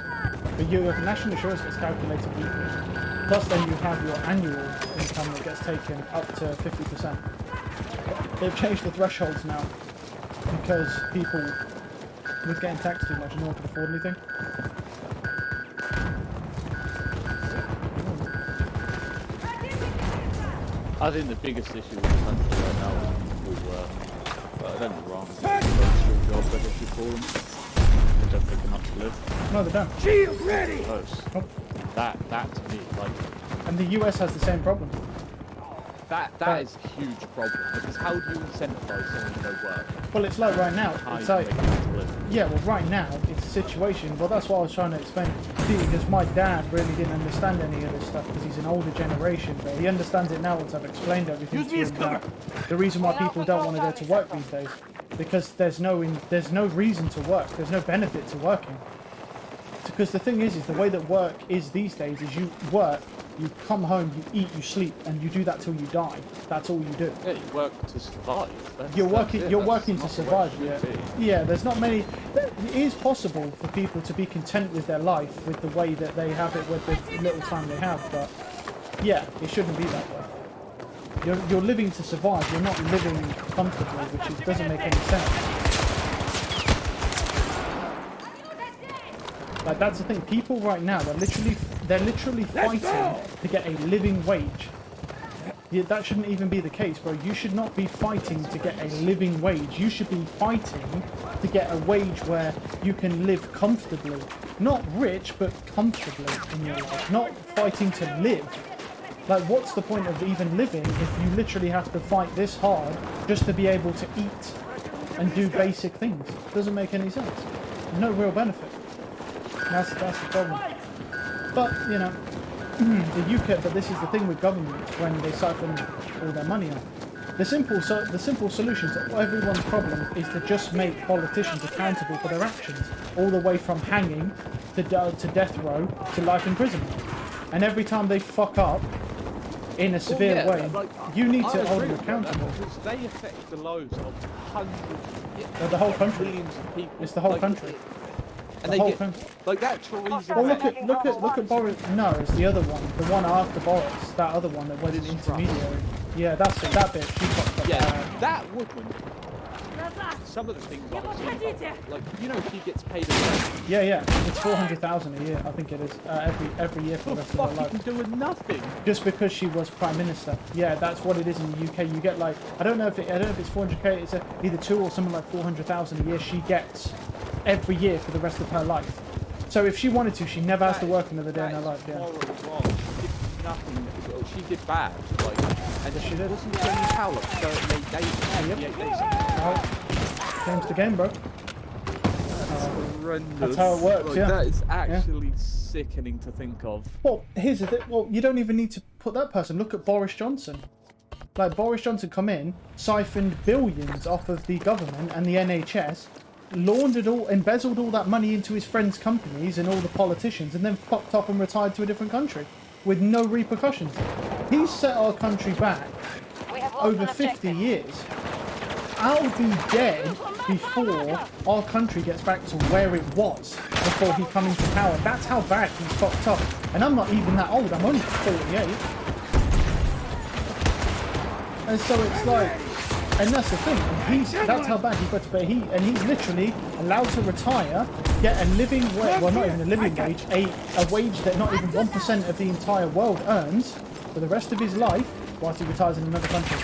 But your national insurance gets calculated weekly. Plus then you have your annual income that gets taken up to 50%. They've changed the thresholds now because people were getting taxed too much and no one could afford anything. I think the biggest issue with the country right now is people, I don't get me wrong, those jobs, I guess you call them. They don't make enough to live. No, they don't. Shield ready. Close. Oh. That to me, like, And the US has the same problem. that is a huge problem, because how do you incentivize someone to go work? Well, it's like right now. How It's you like, make enough to live? yeah, well, right now it's a situation. Well, that's what I was trying to explain. See, because my dad really didn't understand any of this stuff because he's an older generation, but he understands it now once I've explained everything to him. Now. The reason why people don't want to go to work these days, because there's no reason to work. There's no benefit to working. Because the thing is the way that work is these days is you work, you come home, you eat, you sleep, and you do that till you die. That's all you do. Yeah, you work to survive. You're working to not the way survive. it Yeah, should be. yeah. There's not many. It is possible for people to be content with their life with the way that they have it, with the little time they have. But yeah, it shouldn't be that way. You're living to survive. You're not living comfortably, which doesn't make any sense. Like that's the thing. People right now, they're literally fighting to get a living wage. Yeah, that shouldn't even be the case, bro. You should not be fighting to get a living wage. You should be fighting to get a wage where you can live comfortably. Not rich, but comfortably in your life. Not fighting to live. Like, what's the point of even living if you literally have to fight this hard just to be able to eat and do basic things? Doesn't make any sense. There's no real benefit. That's the problem. But, you know, the UK, but this is the thing with governments when they siphon all their money off. The simple solution to everyone's problem is to just make politicians accountable for their actions, all the way from hanging to death row to life imprisonment. And every time they fuck up in a severe way, like, you need I to hold agree them with that, accountable. because they affect the lives of hundreds, The whole country. millions of people. It's the whole Like, country. And The they whole get country. like that Theresa Well, May. look at Boris. No, it's the other one. The one after Boris. That other one that was an intermediary. Yeah, that's it. That bit. She fucked up. Yeah, that woman. Some of the things I've seen, like, you know, she gets paid a lot Yeah. It's 400,000 a year. I think it is every year for the rest of her life. fucking doing nothing. Just because she was prime minister. Yeah, that's what it is in the UK. You get like I don't know if it's 400k. It's either 2 or something like 400,000 a year. She gets every year for the rest of her life. So if she wanted to, she never has to work another day in her life. Yeah. Morally wrong. She did nothing. Well, she did bad. Like, and She she did. wasn't doing power. 38 days. 38 days. Well, game's the game, bro. Horrendous. That's how it works, Like, yeah. That is actually sickening to think of. Well, here's the thing. Well, you don't even need to put that person. Look at Boris Johnson. Like, Boris Johnson come in, siphoned billions off of the government and the NHS, embezzled all that money into his friends' companies and all the politicians, and then fucked off and retired to a different country. with no repercussions. He's set our country back We have lost over an 50 objective. years. I'll be dead before our country gets back to where it was before he comes into power. That's how bad he's fucked up. And I'm not even that old. I'm only 48. And so it's like, and that's the thing. That's how bad he's got to be. He's literally allowed to retire, get a living wage, well, not even a living wage, a wage that not even 1% of the entire world earns for the rest of his life whilst he retires in another country.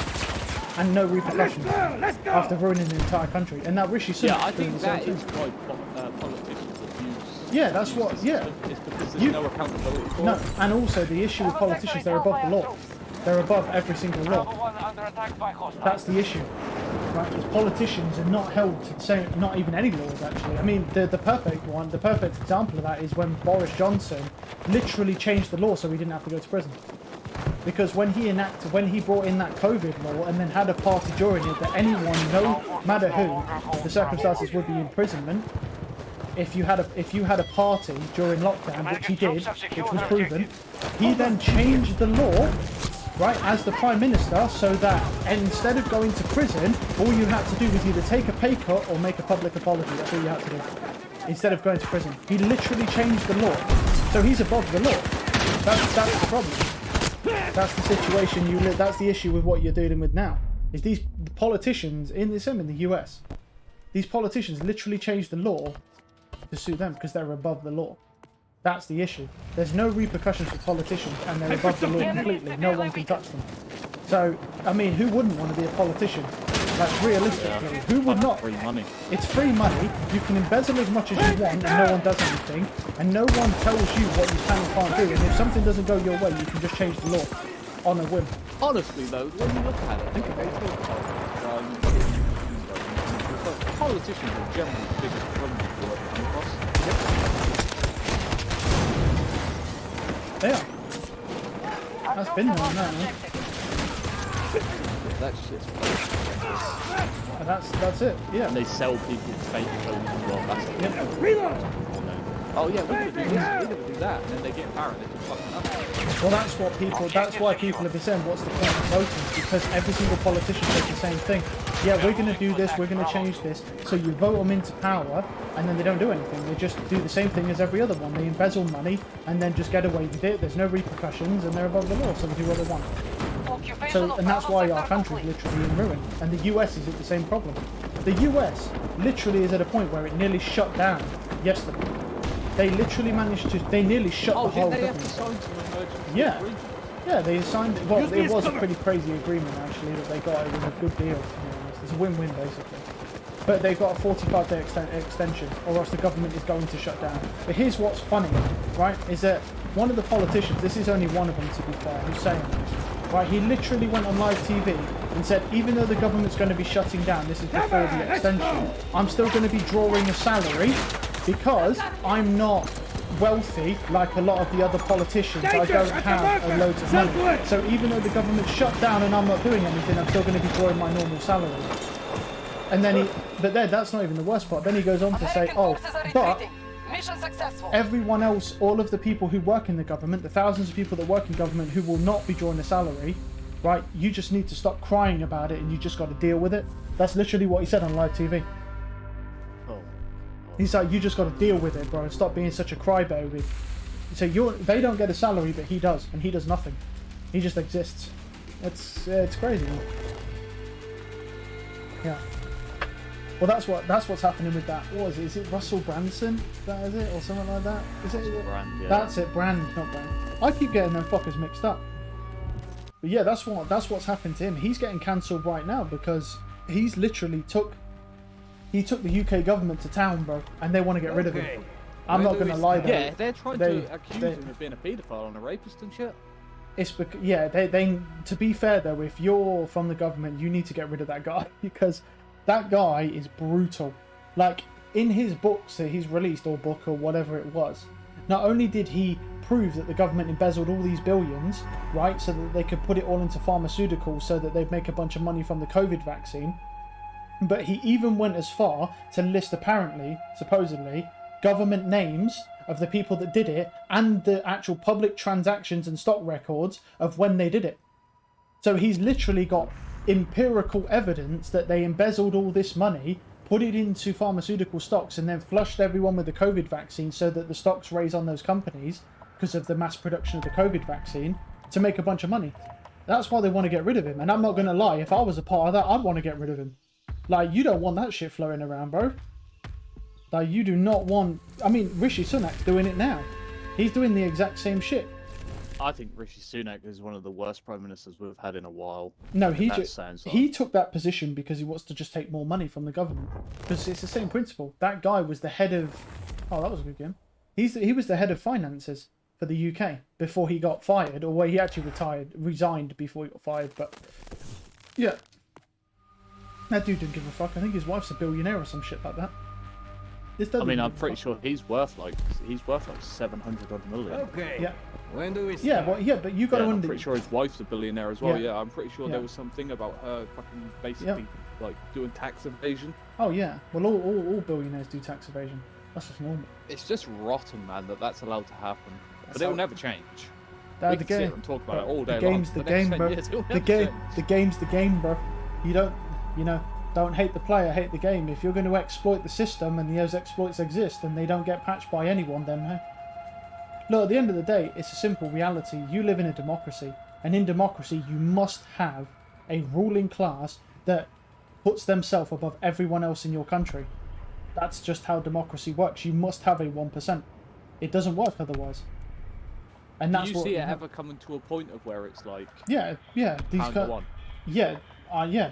And no repercussions after ruining the entire country. And now Rishi Sunak. Yeah, I is doing think the same that thing. is why politicians abuse. Yeah, that's what. Yeah. It's because there's no accountability for No, it. and also the issue with politicians, they're above the law. They're above every single law. One under attack by hostiles. That's the issue. Right? Because politicians are not held to the same, not even any laws actually. I mean, the perfect one, the perfect example of that is when Boris Johnson literally changed the law so he didn't have to go to prison. Because when he brought in that COVID law and then had a party during it that anyone, no matter who, the circumstances would be imprisonment. If you had a party during lockdown, which he did, which was proven, he then changed the law, right, as the Prime Minister, so that instead of going to prison, all you had to do was either take a pay cut or make a public apology. That's all you had to do. Instead of going to prison, he literally changed the law, so he's above the law. That's the problem. That's the situation you live. That's the issue with what you're dealing with now. Is these politicians in the US? These politicians literally changed the law to suit them because they're above the law. That's the issue. There's no repercussions for politicians and they're above the law completely. No one can touch them. So, I mean, who wouldn't want to be a politician? Like, realistically, who would not? Free money. It's free money. You can embezzle as much as you want and no one does anything. And no one tells you what you can and can't do. And if something doesn't go your way, you can just change the law on a whim. Honestly, though, when you look at it, think about it. Politicians are generally the biggest problem you ever come across. They are. That's been there on that, man. That shit's And that's it. Yeah. And they sell people fake homes as well. That's it. Yep. Reload! Oh yeah, we're gonna do this, we're gonna do that, and then they get power and they just fucking up. Well, that's why people have been saying, what's the point of voting? Because every single politician says the same thing. Yeah, we're going to do this, we're going to change this. So you vote them into power, and then they don't do anything. They just do the same thing as every other one. They embezzle money, and then just get away with it. There's no repercussions, and they're above the law, so they do what they want. So, and that's why our country is literally in ruin. And the US is at the same problem. The US literally is at a point where it nearly shut down yesterday. They literally managed to, they nearly shut the whole did they have to government. sign some emergency Yeah. agreement? Yeah, they signed it. Well, it was a pretty crazy agreement actually that they got. It was a good deal, to be honest. It's a win-win basically. But they've got a 45-day extension, or else the government is going to shut down. But here's what's funny, right? Is that one of the politicians, this is only one of them to be fair, who's saying this, right? He literally went on live TV and said, even though the government's going to be shutting down, this is before the extension, I'm still going to be drawing a salary because I'm not wealthy like a lot of the other politicians. I don't have a loads of money. So even though the government's shut down and I'm not doing anything, I'm still going to be drawing my normal salary. And then that's not even the worst part. Then he goes on to say, oh, but everyone else, all of the people who work in the government, the thousands of people that work in government who will not be drawing a salary, right, you just need to stop crying about it and you just got to deal with it. That's literally what he said on live TV. He's like, you just got to deal with it, bro, and stop being such a crybaby. So they don't get a salary, but he does, and he does nothing. He just exists. It's crazy, man. Yeah. Well, that's what's happening with that. What is it? Is it Russell Branson? That is it, or something like that? Is it? Brand, yeah. That's it, Brand, not Brand. I keep getting them fuckers mixed up. But yeah, that's what's happened to him. He's getting cancelled right now because he's literally took the UK government to town, bro, and they want to get rid of him. I'm not going to lie though. Yeah, they're trying to accuse him of being a paedophile and a rapist and shit. It's because, yeah, they to be fair though, if you're from the government, you need to get rid of that guy because that guy is brutal. Like, in his books that he's released, or book, or whatever it was, not only did he prove that the government embezzled all these billions, right, so that they could put it all into pharmaceuticals so that they'd make a bunch of money from the COVID vaccine, but he even went as far to list, apparently, supposedly, government names of the people that did it and the actual public transactions and stock records of when they did it. So he's literally got empirical evidence that they embezzled all this money, put it into pharmaceutical stocks, and then flushed everyone with the COVID vaccine so that the stocks raise on those companies because of the mass production of the COVID vaccine to make a bunch of money. That's why they want to get rid of him. And I'm not going to lie, if I was a part of that, I'd want to get rid of him. Like, you don't want that shit flowing around, bro. Like, you do not want... I mean, Rishi Sunak's doing it now. He's doing the exact same shit. I think Rishi Sunak is one of the worst prime ministers we've had in a while. No, he took that position because he wants to just take more money from the government. Because it's the same principle. That guy was the head of... Oh, that was a good game. He was the head of finances for the UK before he got fired, or well, he actually resigned before he got fired. But yeah, that dude didn't give a fuck. I think his wife's a billionaire or some shit like that. I mean, I'm pretty sure he's worth like 700 odd million. Okay. Yeah. When do we start? Yeah, well, yeah, but you got to I'm pretty sure his wife's a billionaire as well. Yeah. Yeah, I'm pretty sure there was something about her fucking basically like doing tax evasion. Oh yeah, well, all billionaires do tax evasion. That's just normal. It's just rotten, man, that's allowed to happen. But it will never change. We The can sit game. here and talk about it all day The long. game's the next game, 10 bro. years, it'll The never game. change. The game's the game, bro. You don't hate the player, hate the game. If you're going to exploit the system and those exploits exist and they don't get patched by anyone, then hey. Look, at the end of the day, it's a simple reality. You live in a democracy, and in democracy, you must have a ruling class that puts themselves above everyone else in your country. That's just how democracy works. You must have a 1%. It doesn't work otherwise. And that's Do you see it ever coming to a point of where it's like yeah,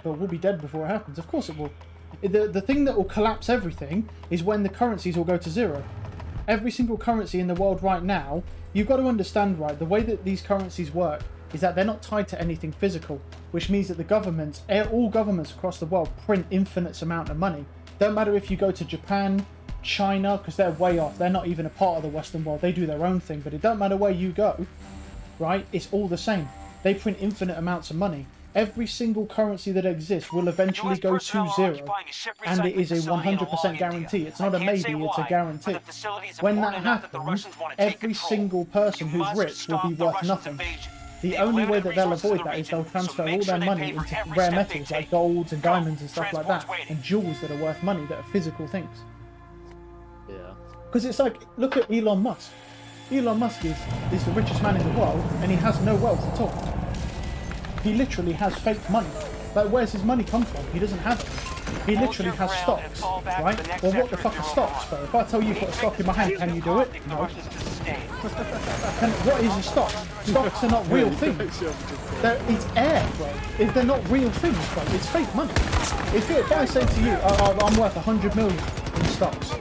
but we'll be dead before it happens. Of course it will. The thing that will collapse everything is when the currencies will go to zero. Every single currency in the world right now, you've got to understand, right, the way that these currencies work is that they're not tied to anything physical, which means that the governments, all governments across the world, print infinite amount of money. Don't matter if you go to Japan, China, because they're way off, they're not even a part of the Western world, they do their own thing, but it don't matter where you go, right, it's all the same. They print infinite amounts of money. Every single currency that exists will eventually go to zero, and it is a 100% guarantee. It's not a maybe, it's a guarantee. When that happens, every single person who's rich will be worth nothing. The only way that they'll avoid that is they'll transfer all their money into rare metals like golds and diamonds and stuff like that, and jewels that are worth money, that are physical things. Yeah. Because it's like, look at Elon Musk. Elon Musk is the richest man in the world, and he has no wealth at all. He literally has fake money. Like, where's his money come from? He doesn't have it. He literally has stocks, right? Well, what the fuck are stocks, bro? If I tell you put a stock in my hand, can you do it? No. What is a stock? Stocks are not real things. It's air, bro. They're not real things, bro. It's fake money. If I say to you, I'm worth 100 million in stocks,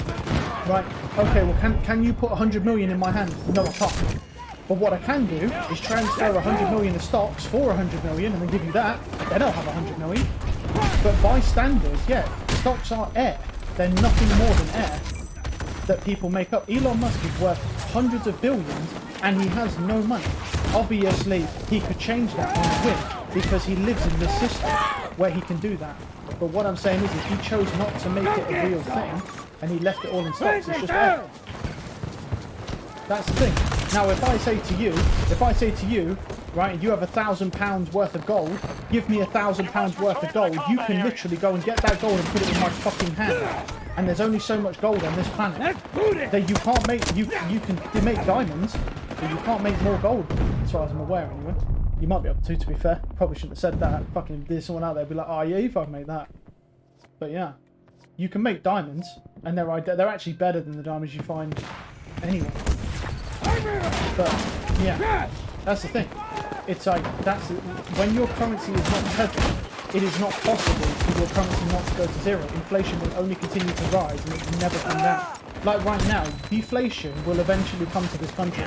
right? Okay, well, can you put 100 million in my hand? No, I can't. But what I can do is transfer 100 million of stocks for 100 million and then give you that. Then I'll have 100 million. But by standards, yeah, stocks are air. They're nothing more than air that people make up. Elon Musk is worth hundreds of billions and he has no money. Obviously, he could change that on a whim because he lives in this system where he can do that. But what I'm saying is if he chose not to make it a real thing and he left it all in stocks, it's just air. That's the thing. Now, if I say to you, right, you have £1,000 worth of gold, give me £1,000 worth of gold, you can literally go and get that gold and put it in my fucking hand. And there's only so much gold on this planet that you can't make. You can make diamonds, but you can't make more gold, as far as I'm aware, anyway. You might be able to be fair. Probably shouldn't have said that. Fucking, there's someone out there be like, oh yeah, you fucking made that. But yeah, you can make diamonds, and they're actually better than the diamonds you find anyway. But yeah, that's the thing. It's like when your currency is not tethered, it is not possible for your currency not to go to zero. Inflation will only continue to rise and it will never come down. Like right now, deflation will eventually come to this country,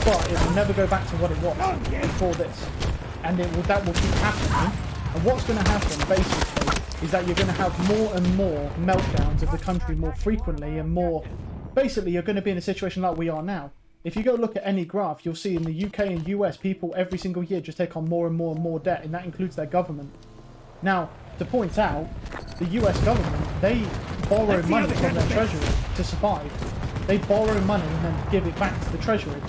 but it will never go back to what it was before this. And that will keep happening. And what's going to happen basically is that you're going to have more and more meltdowns of the country more frequently and more. Basically, you're going to be in a situation like we are now. If you go look at any graph, you'll see in the UK and US, people every single year just take on more and more and more debt, and that includes their government. Now, to point out, the US government, they borrow money from their treasury to survive. They borrow money and then give it back to the treasury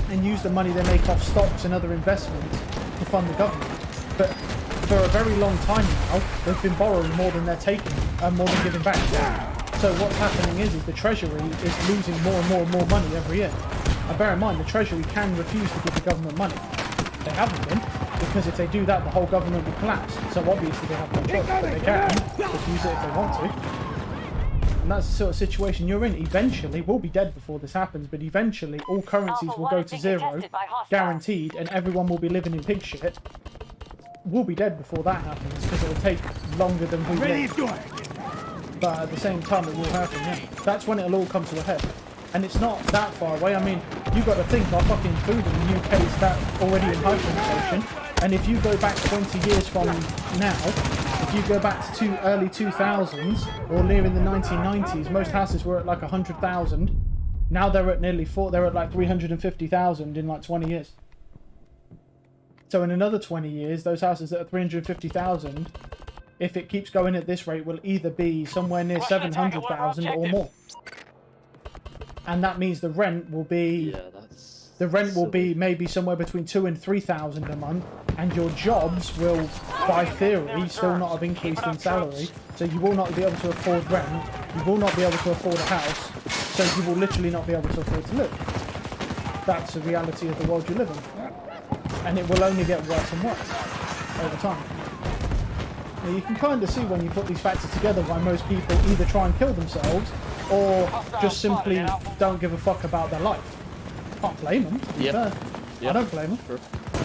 and use the money they make off stocks and other investments to fund the government. But for a very long time now, they've been borrowing more than they're taking and more than giving back. So what's happening is the treasury is losing more and more and more money every year. And bear in mind, the treasury can refuse to give the government money. They haven't been, because if they do that, the whole government will collapse. So obviously they have no choice, but they can refuse it if they want to. And that's the sort of situation you're in. Eventually, we'll be dead before this happens, but eventually all currencies will go to zero, guaranteed, and everyone will be living in pig shit. We'll be dead before that happens, because it'll take longer than we live. But at the same time, it will happen, yeah. That's when it'll all come to a head. And it's not that far away. I mean, you've got to think our fucking food in the UK is that already in hyperinflation. And if you go back 20 years from now, if you go back to early 2000s or near in the 1990s, most houses were at like 100,000. Now they're at nearly they're at like 350,000 in like 20 years. So in another 20 years, those houses that are 350,000, if it keeps going at this rate, will either be somewhere near 700,000 or more. And that means the rent will be maybe somewhere between 2,000 and 3,000 a month, and your jobs will, by theory, still not have increased in salary. So you will not be able to afford rent. You will not be able to afford a house. So you will literally not be able to afford to live. That's the reality of the world you live in, and it will only get worse and worse over time. Now, you can kind of see when you put these factors together why most people either try and kill themselves or just simply don't give a fuck about their life. Can't blame them, to be fair. I don't blame them. Sure.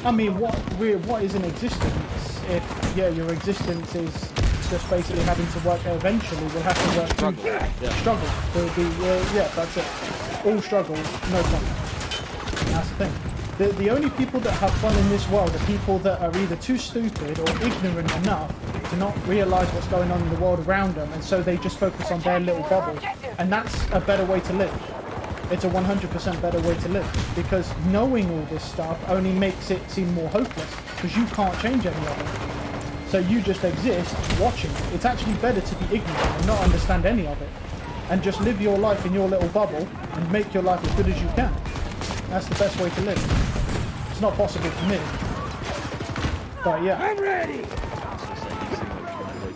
I mean, what is an existence if, your existence is just basically having to work eventually, we'll have to work through struggle. There'll be, that's it. All struggle, no fun. That's the thing. The only people that have fun in this world are people that are either too stupid or ignorant enough to not realise what's going on in the world around them, and so they just focus on their little bubble. And that's a better way to live. It's a 100% better way to live, because knowing all this stuff only makes it seem more hopeless, because you can't change any of it. So you just exist watching it. It's actually better to be ignorant and not understand any of it, and just live your life in your little bubble and make your life as good as you can. That's the best way to live. It's not possible for me, but yeah. I'm ready.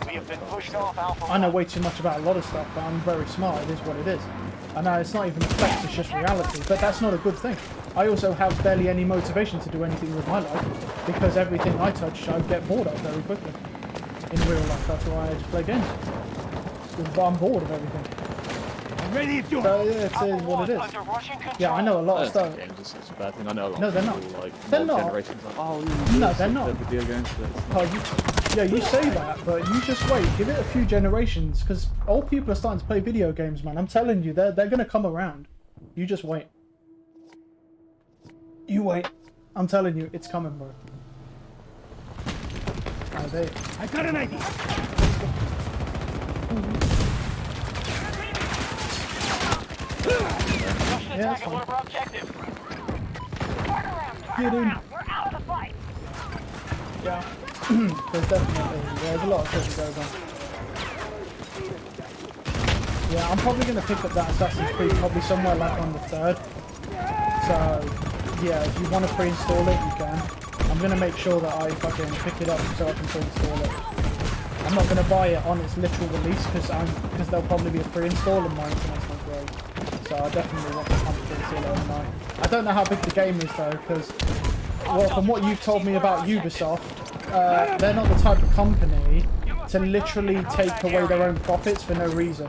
We have been pushed off Alpha. I know way too much about a lot of stuff, but I'm very smart. It is what it is. I know it's not even a flex, it's just reality, but that's not a good thing. I also have barely any motivation to do anything with my life, because everything I touch, I get bored of very quickly. In real life, that's why I just play games. Because I'm bored of everything. I'm ready if you're... So yeah, it is what it is. Yeah, I know a lot of stuff. Games is such a bad thing. I know a lot No, of they're people, not. like, They're not. generations like, No, they're not. Video games, but it's not. Oh, you say that, but you just wait. Give it a few generations, because old people are starting to play video games, man. I'm telling you, they're going to come around. You just wait. You wait. I'm telling you, it's coming, bro. Oh, there. I got an idea. Yeah, that's fine. Get in. We're out of the fight. Yeah. There's a lot of shit that goes on. Yeah, I'm probably going to pick up that Assassin's Creed probably somewhere like on the 3rd. So, yeah, if you want to pre-install it, you can. I'm going to make sure that I fucking pick it up so I can pre-install it. I'm not going to buy it on its literal release because there'll probably be a pre-install and my internet's not great. So I definitely want to come to see it overnight. I don't know how big the game is though, because from what you've told me about Ubisoft, they're not the type of company to literally take away their own profits for no reason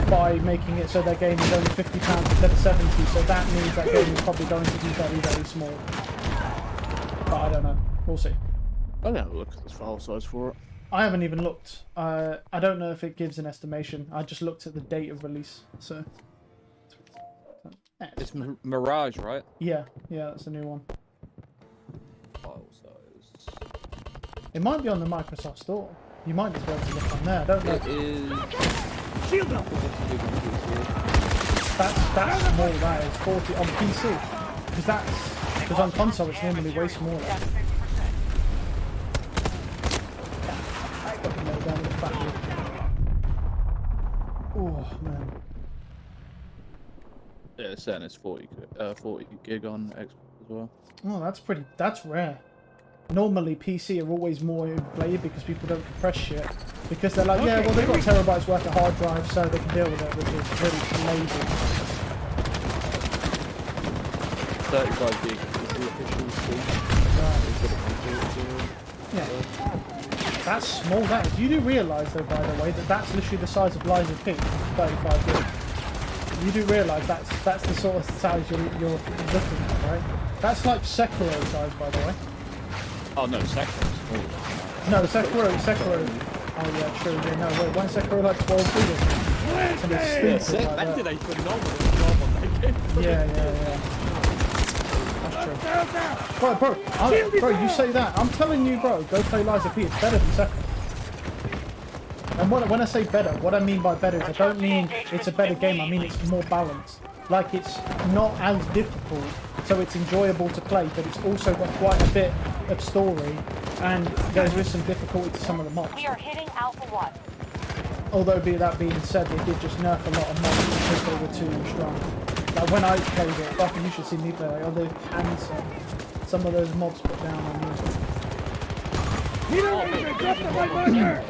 by making it so their game is only £50 instead of 70. So that means that game is probably going to be very, very small. But I don't know. We'll see. I'll have a look at the file size for it. I haven't even looked. I don't know if it gives an estimation. I just looked at the date of release. So. It's Mirage, right? Yeah, that's a new one. File size. It might be on the Microsoft Store. You might just be able to look on there. I don't know. It is. Shield up. That's small. That is 40 on PC. Because on console it's normally way smaller. Down in the factory. Oh man. Yeah, it's saying it's 40 gig on Xbox as well. Oh, that's rare. Normally PC are always more inflated because people don't compress shit. Because they're like, yeah, well they've got terabytes worth of hard drive so they can deal with it, which is really lazy. 35 gig is the official speed. Yeah. That's small, that is. You do realise though, by the way, that that's literally the size of Liza P, 35 gig. You do realise that's the sort of size you're looking at, right? That's like Sekiro size, by the way. Oh no, Sekiro. No, Sekiro. Oh yeah, true. Yeah, no, wait, why is Sekiro like 12 gig? They did a phenomenal job on that game. Yeah. That's true. Bro, you say that. I'm telling you, bro, go play Liza P. It's better than Sekiro. And when I say better, what I mean by better is I don't mean it's a better game, I mean it's more balanced. Like, it's not as difficult, so it's enjoyable to play, but it's also got quite a bit of story, and there's some difficulty to some of the mobs. We are hitting Alpha 1. Although, that being said, they did just nerf a lot of mobs because they were too strong. Like, when I played it, fucking you should see me play, like, other cancer, some of those mobs put down on music. You don't need to drop the right marker!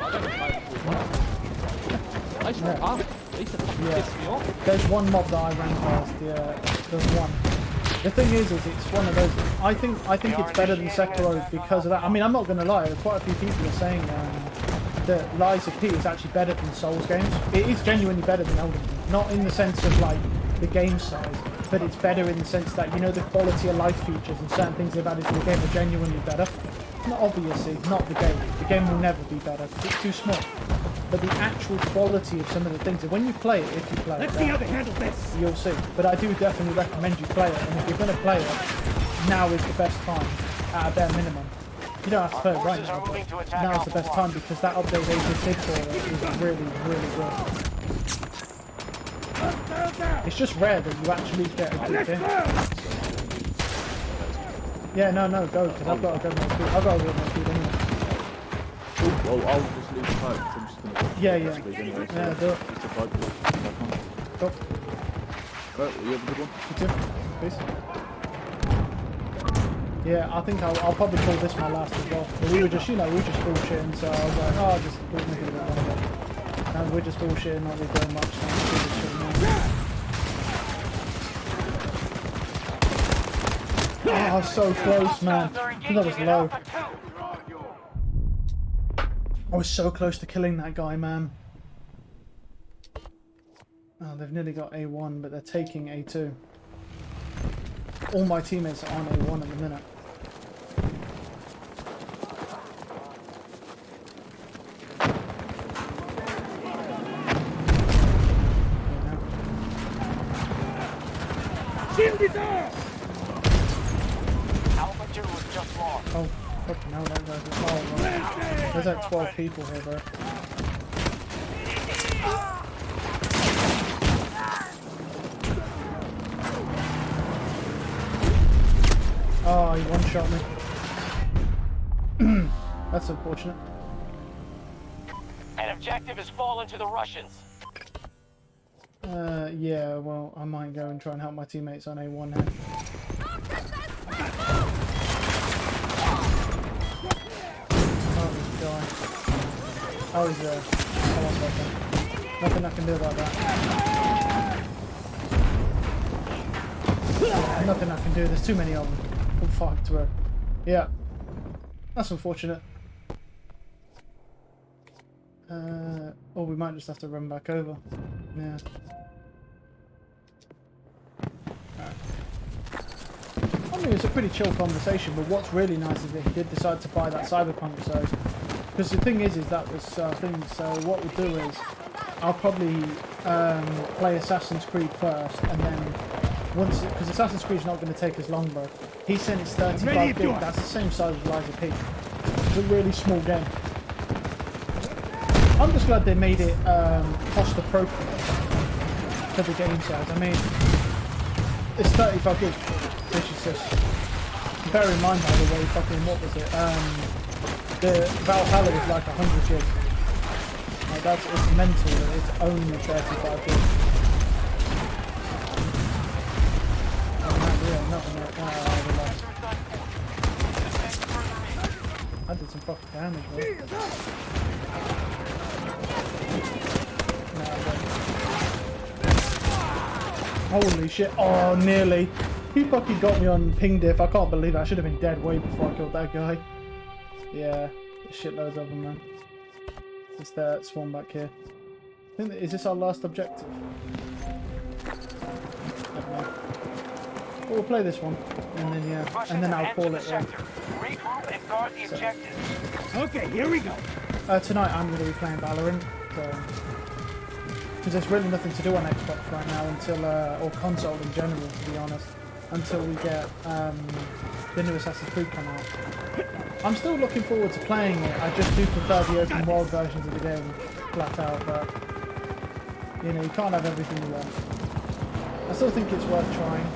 There's one mob that I ran past. Yeah, there's one. The thing is it's one of those. I think it's better than Sekiro because of that. I mean, I'm not gonna lie. Quite a few people are saying that Liza P is actually better than Souls games. It is genuinely better than Elden Ring. Not in the sense of like the game size, but it's better in the sense that, you know, the quality of life features and certain things they've added to the game are genuinely better. Not obviously, not the game. The game will never be better. It's too small. But the actual quality of some of the things, and when you play it, if you play Let's it, see how they handle this. you'll see. But I do definitely recommend you play it, and if you're going to play it, now is the best time, at a bare minimum. You don't have to play it right now, but now is the best time because that update they just did for it is really, really good. It's just rare that you actually get a good thing. Yeah, no, go, because I've got to go my food. I've got to get my food anyway. Well, I'll just leave the phone. I'm just gonna Yeah. anyway, so Yeah, do it. just a bug. Go. Right, well, you have a good one. You too. Peace. Yeah, I think I'll probably call this my last as well. But we were just bullshitting, so I was like, oh, I'll just make it a bit longer. And we're just bullshitting, not really doing much, so I'm just chilling now. Oh, so close, man. I think that was low. I was so close to killing that guy, man. Oh, they've nearly got A1, but they're taking A2. All my teammates are on A1 at the minute. Shield is off! Alpha 2 is just lost. Oh, fucking hell, that guy's... Oh, right. There's like 12 people here, bro. Oh, he one-shot me. That's unfortunate. An objective has fallen to the Russians. Yeah, well, I might go and try and help my teammates on A1 now. Oh, this guy. Oh, he's there. Oh, one second. Nothing I can do about that. Nothing I can do. There's too many of them. Oh, fuck, to her. Yeah. That's unfortunate. Or we might just have to run back over. Yeah. I mean, it's a pretty chill conversation, but what's really nice is that he did decide to buy that Cyberpunk, so... Because the thing is that was thing, so what we'll do is... I'll probably play Assassin's Creed first, and then... once, because Assassin's Creed's not going to take as long, bro. He said it's 35 gig, that's the same size as Liza P. It's a really small game. I'm just glad they made it cost appropriate for the game size. I mean, it's 35 gig, which is just... Bear in mind, by the way, fucking, what was it? The Valhalla was like 100 gig. Like, it's mental that it's only 35 gig. not in it. I did some fucking damage, bro. Holy shit. Oh, nearly. He fucking got me on ping diff. I can't believe it. I should have been dead way before I killed that guy. Yeah, there's shitloads of them, man. It's that swan back here. I think is this our last objective? I don't know. But we'll play this one, and then yeah, and then I'll call it. Regroup and guard the objective. Okay, here we go. Tonight I'm going to be playing Valorant, because there's really nothing to do on Xbox right now until, or console in general, to be honest, until we get the new Assassin's Creed come out. I'm still looking forward to playing it. I just do prefer the open world versions of the game, flat out, but you know, you can't have everything you want. I still think it's worth trying.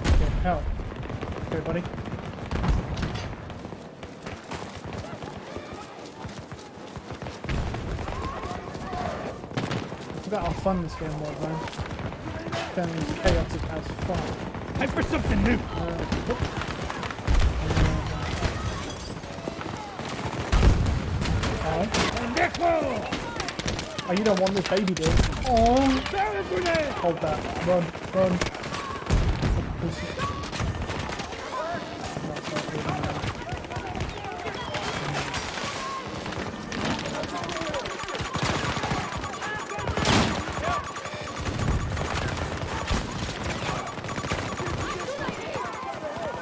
Okay, hell. Okay, buddy. I forgot how fun this game was, man. It's going to be chaotic as fuck. Time for something new. Oh, you don't want this baby, dude. Oh, hold that. Run, run.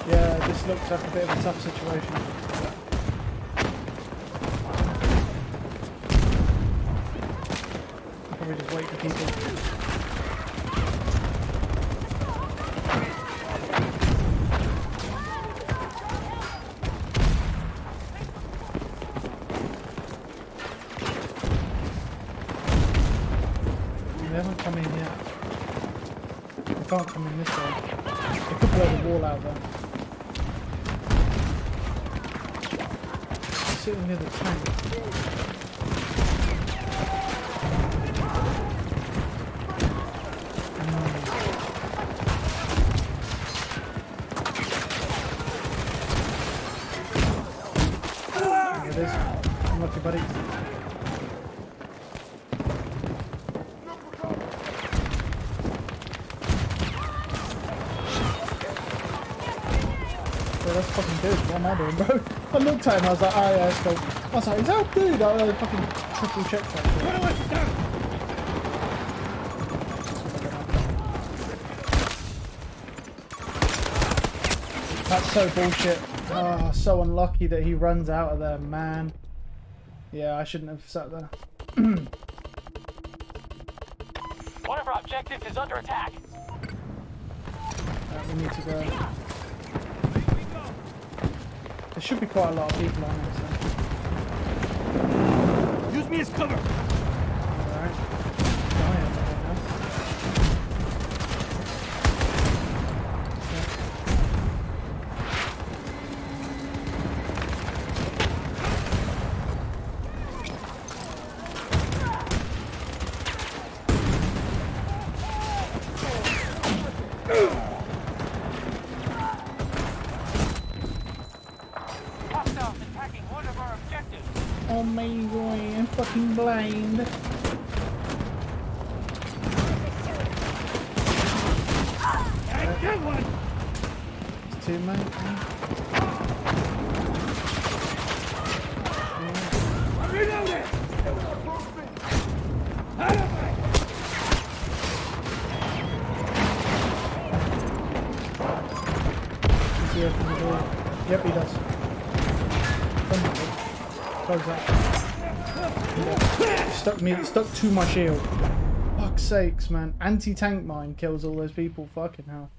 Yeah, this looks like a bit of a tough situation. Probably just wait for people. They haven't come in yet. They can't come in this way. They could blow the wall out there. They're sitting near the tank. There it is. Unlucky buddy. That's fucking good. What am I doing, bro? I looked at him, I was like, oh yeah, let's go. I was like, is that dude? I fucking triple checked that shit. That's so bullshit. Oh, so unlucky that he runs out of there, man. Yeah, I shouldn't have sat there. One of our objectives is under attack. We need to go. There should be quite a lot of people on it, so. Use me as cover. Alright. Oh my god, I'm fucking blind. I get one. It's two, mate. Reload it. Does he open the door? Yep, he does. Close that. It stuck to my shield. Fuck's sakes, man. Anti-tank mine kills all those people. Fucking hell.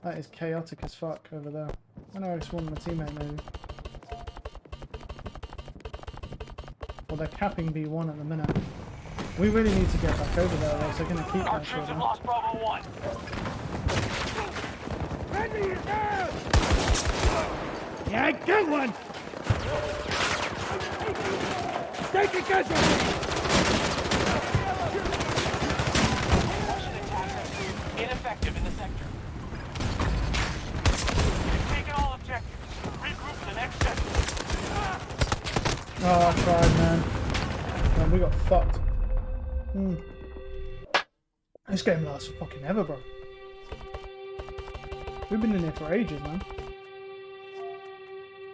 That is chaotic as fuck over there. I know I spawned my teammate maybe. Well, they're capping B1 at the minute. We really need to get back over there, or else they're going to keep Our that troops shit. have lost Bravo 1. Randy is down. Yeah, I get one. Take it, guys. Ineffective in the Oh, I tried, man. Man, we got fucked. This game lasts fucking ever, bro. We've been in here for ages, man.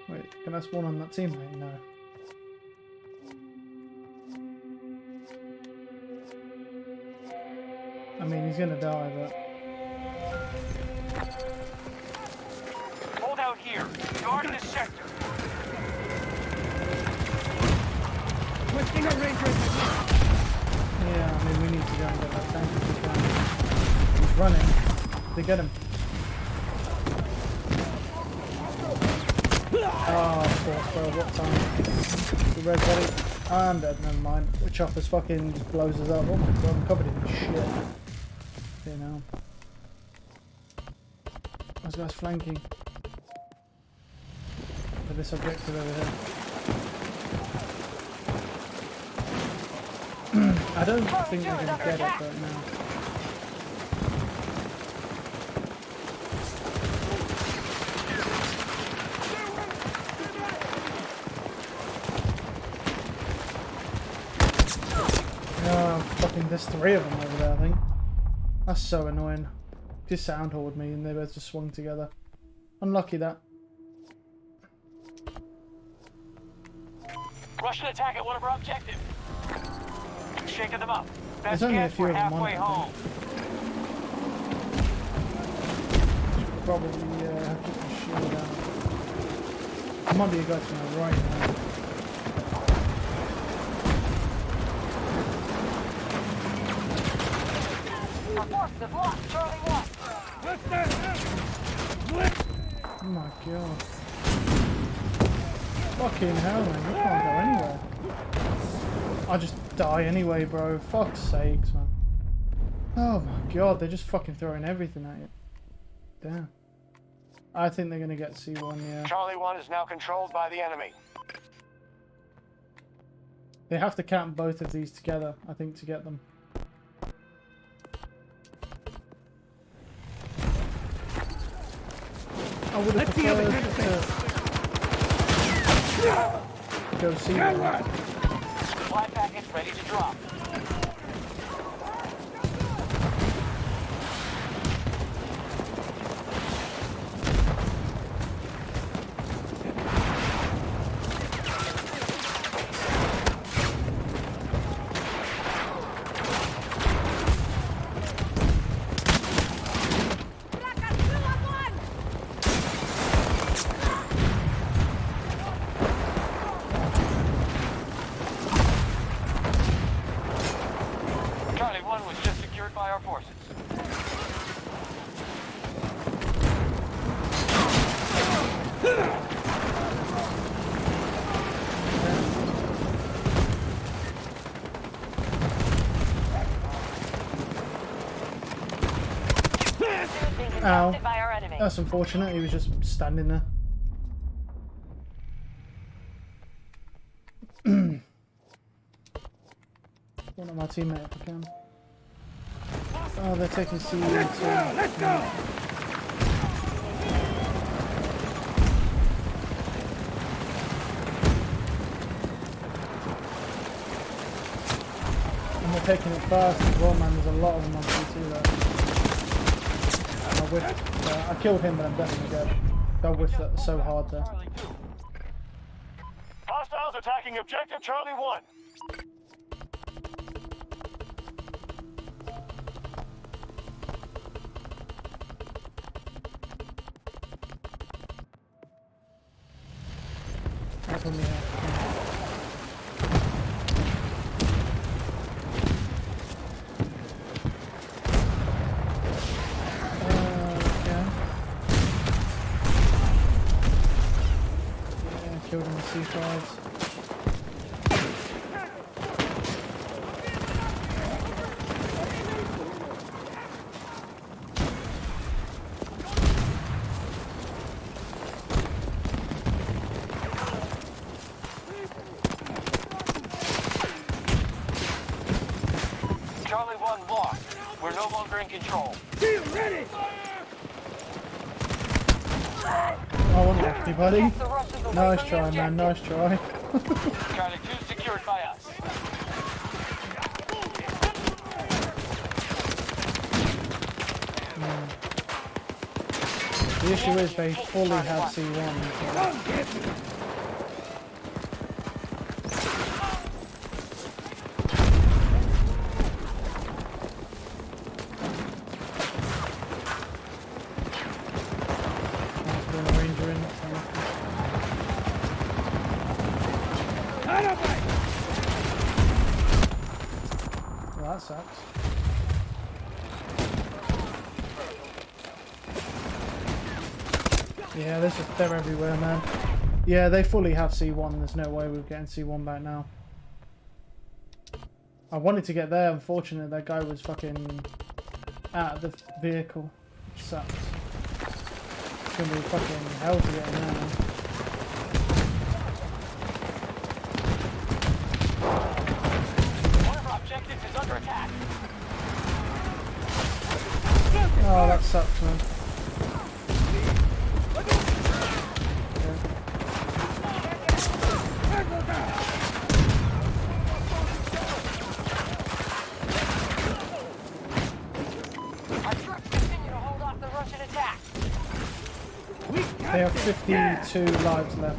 Wait, can I spawn on that teammate? No. I mean, he's gonna die, but... Hold out here. Guard this sector. Requesting a ranger. Yeah, I mean, we need to go and get that tank if we can. He's running. They get him. Oh, of course, bro. What time? The red body. I'm dead, never mind. The chopper's fucking just blows us up. Oh my god, I'm covered in shit. You know. Those guys flanking. For this objective over here. I don't think they're gonna get it right now. Oh, fucking, there's 3 of them over there, I think. That's so annoying. Just sound horde me and they both just swung together. Unlucky that. Russian attack at one of our objectives. Shaking them up. Best There's only a guess, few we're of them on halfway it, I home. Probably have to put my shield out. There might be a guy to my right now. Our forces have lost Charlie 1. Oh my god. Fucking hell, man. You can't go anywhere. I just die anyway, bro. Fuck's sakes, man. Oh my god, they're just fucking throwing everything at you. Damn. I think they're gonna get C1, yeah. Charlie 1 is now controlled by the enemy. They have to count both of these together, I think, to get them. I would have preferred to go C1. Supply package ready to drop. Charlie 1 was just secured by our forces. Ow. Contested by our enemy. That's unfortunate, he was just standing there. One of my teammates if I can. Oh, they're taking C2. Let's go! And they're taking it fast as well, man. There's a lot of them on C2 there. And I whiffed. I killed him, but I'm definitely dead. I whiffed that so hard there. Charlie 2. Hostiles attacking objective Charlie 1. Up on the air. Killed him with C5s. Charlie 1 lost. We're no longer in control. Shield ready! Oh, unlucky, buddy. Nice try, man. Nice try. Charlie 2 secured by us. The issue is they fully have C1. Well, that sucks. Yeah, they're everywhere, man. Yeah, they fully have C1. There's no way we're getting C1 back now. I wanted to get there. Unfortunately, that guy was fucking out of the vehicle. Sucks. It's gonna be fucking hell to get in there, man. One of our objectives is under attack. Oh, that sucks, man. Our troops continue to hold off the Russian attack. They have 52 lives left.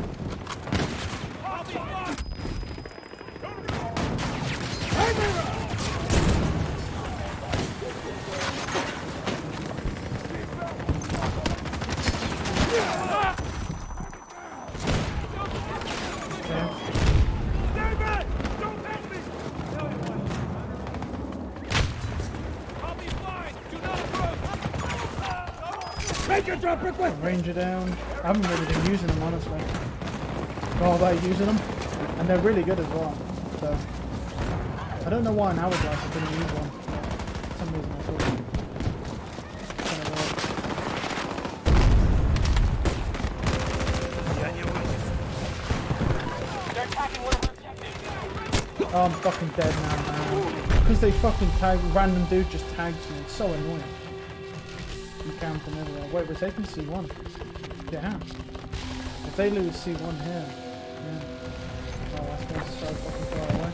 Make your drop request! Ranger down. I haven't really been using them, honestly. Well, they're using them, and they're really good as well. So I don't know why an Hourglass I didn't use one. For some reason I thought. They're attacking one of our objectives. Oh, I'm fucking dead now, man. Because they fucking tagged, random dude just tagged me. It's so annoying. I'm camping everywhere. Wait, we're taking C1. Yeah. If they lose C1 here, yeah. Oh, that's going so fucking far away.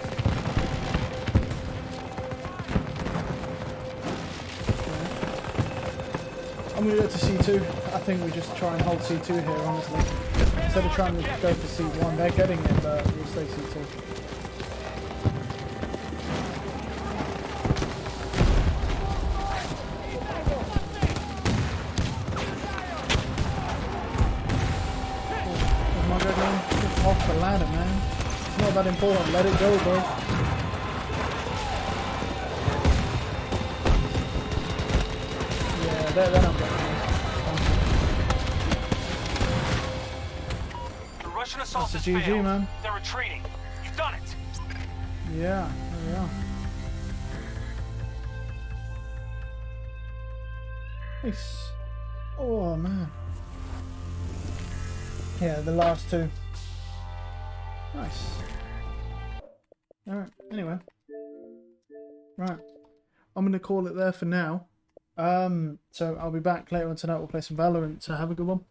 Yeah. I'm gonna go to C2. I think we just try and hold C2 here, honestly. Instead of trying to go for C1, they're getting it, but we'll stay C2. Off the ladder, man. It's not that important. Let it go, bro. Yeah, they're not getting it. The Russian assault That's has a GG, failed. man. They're retreating. You've done it. Yeah, there we are. Nice. Oh, man. Yeah, the last two. Nice. Alright, anyway. Right. I'm going to call it there for now. So I'll be back later on tonight. We'll play some Valorant. So have a good one.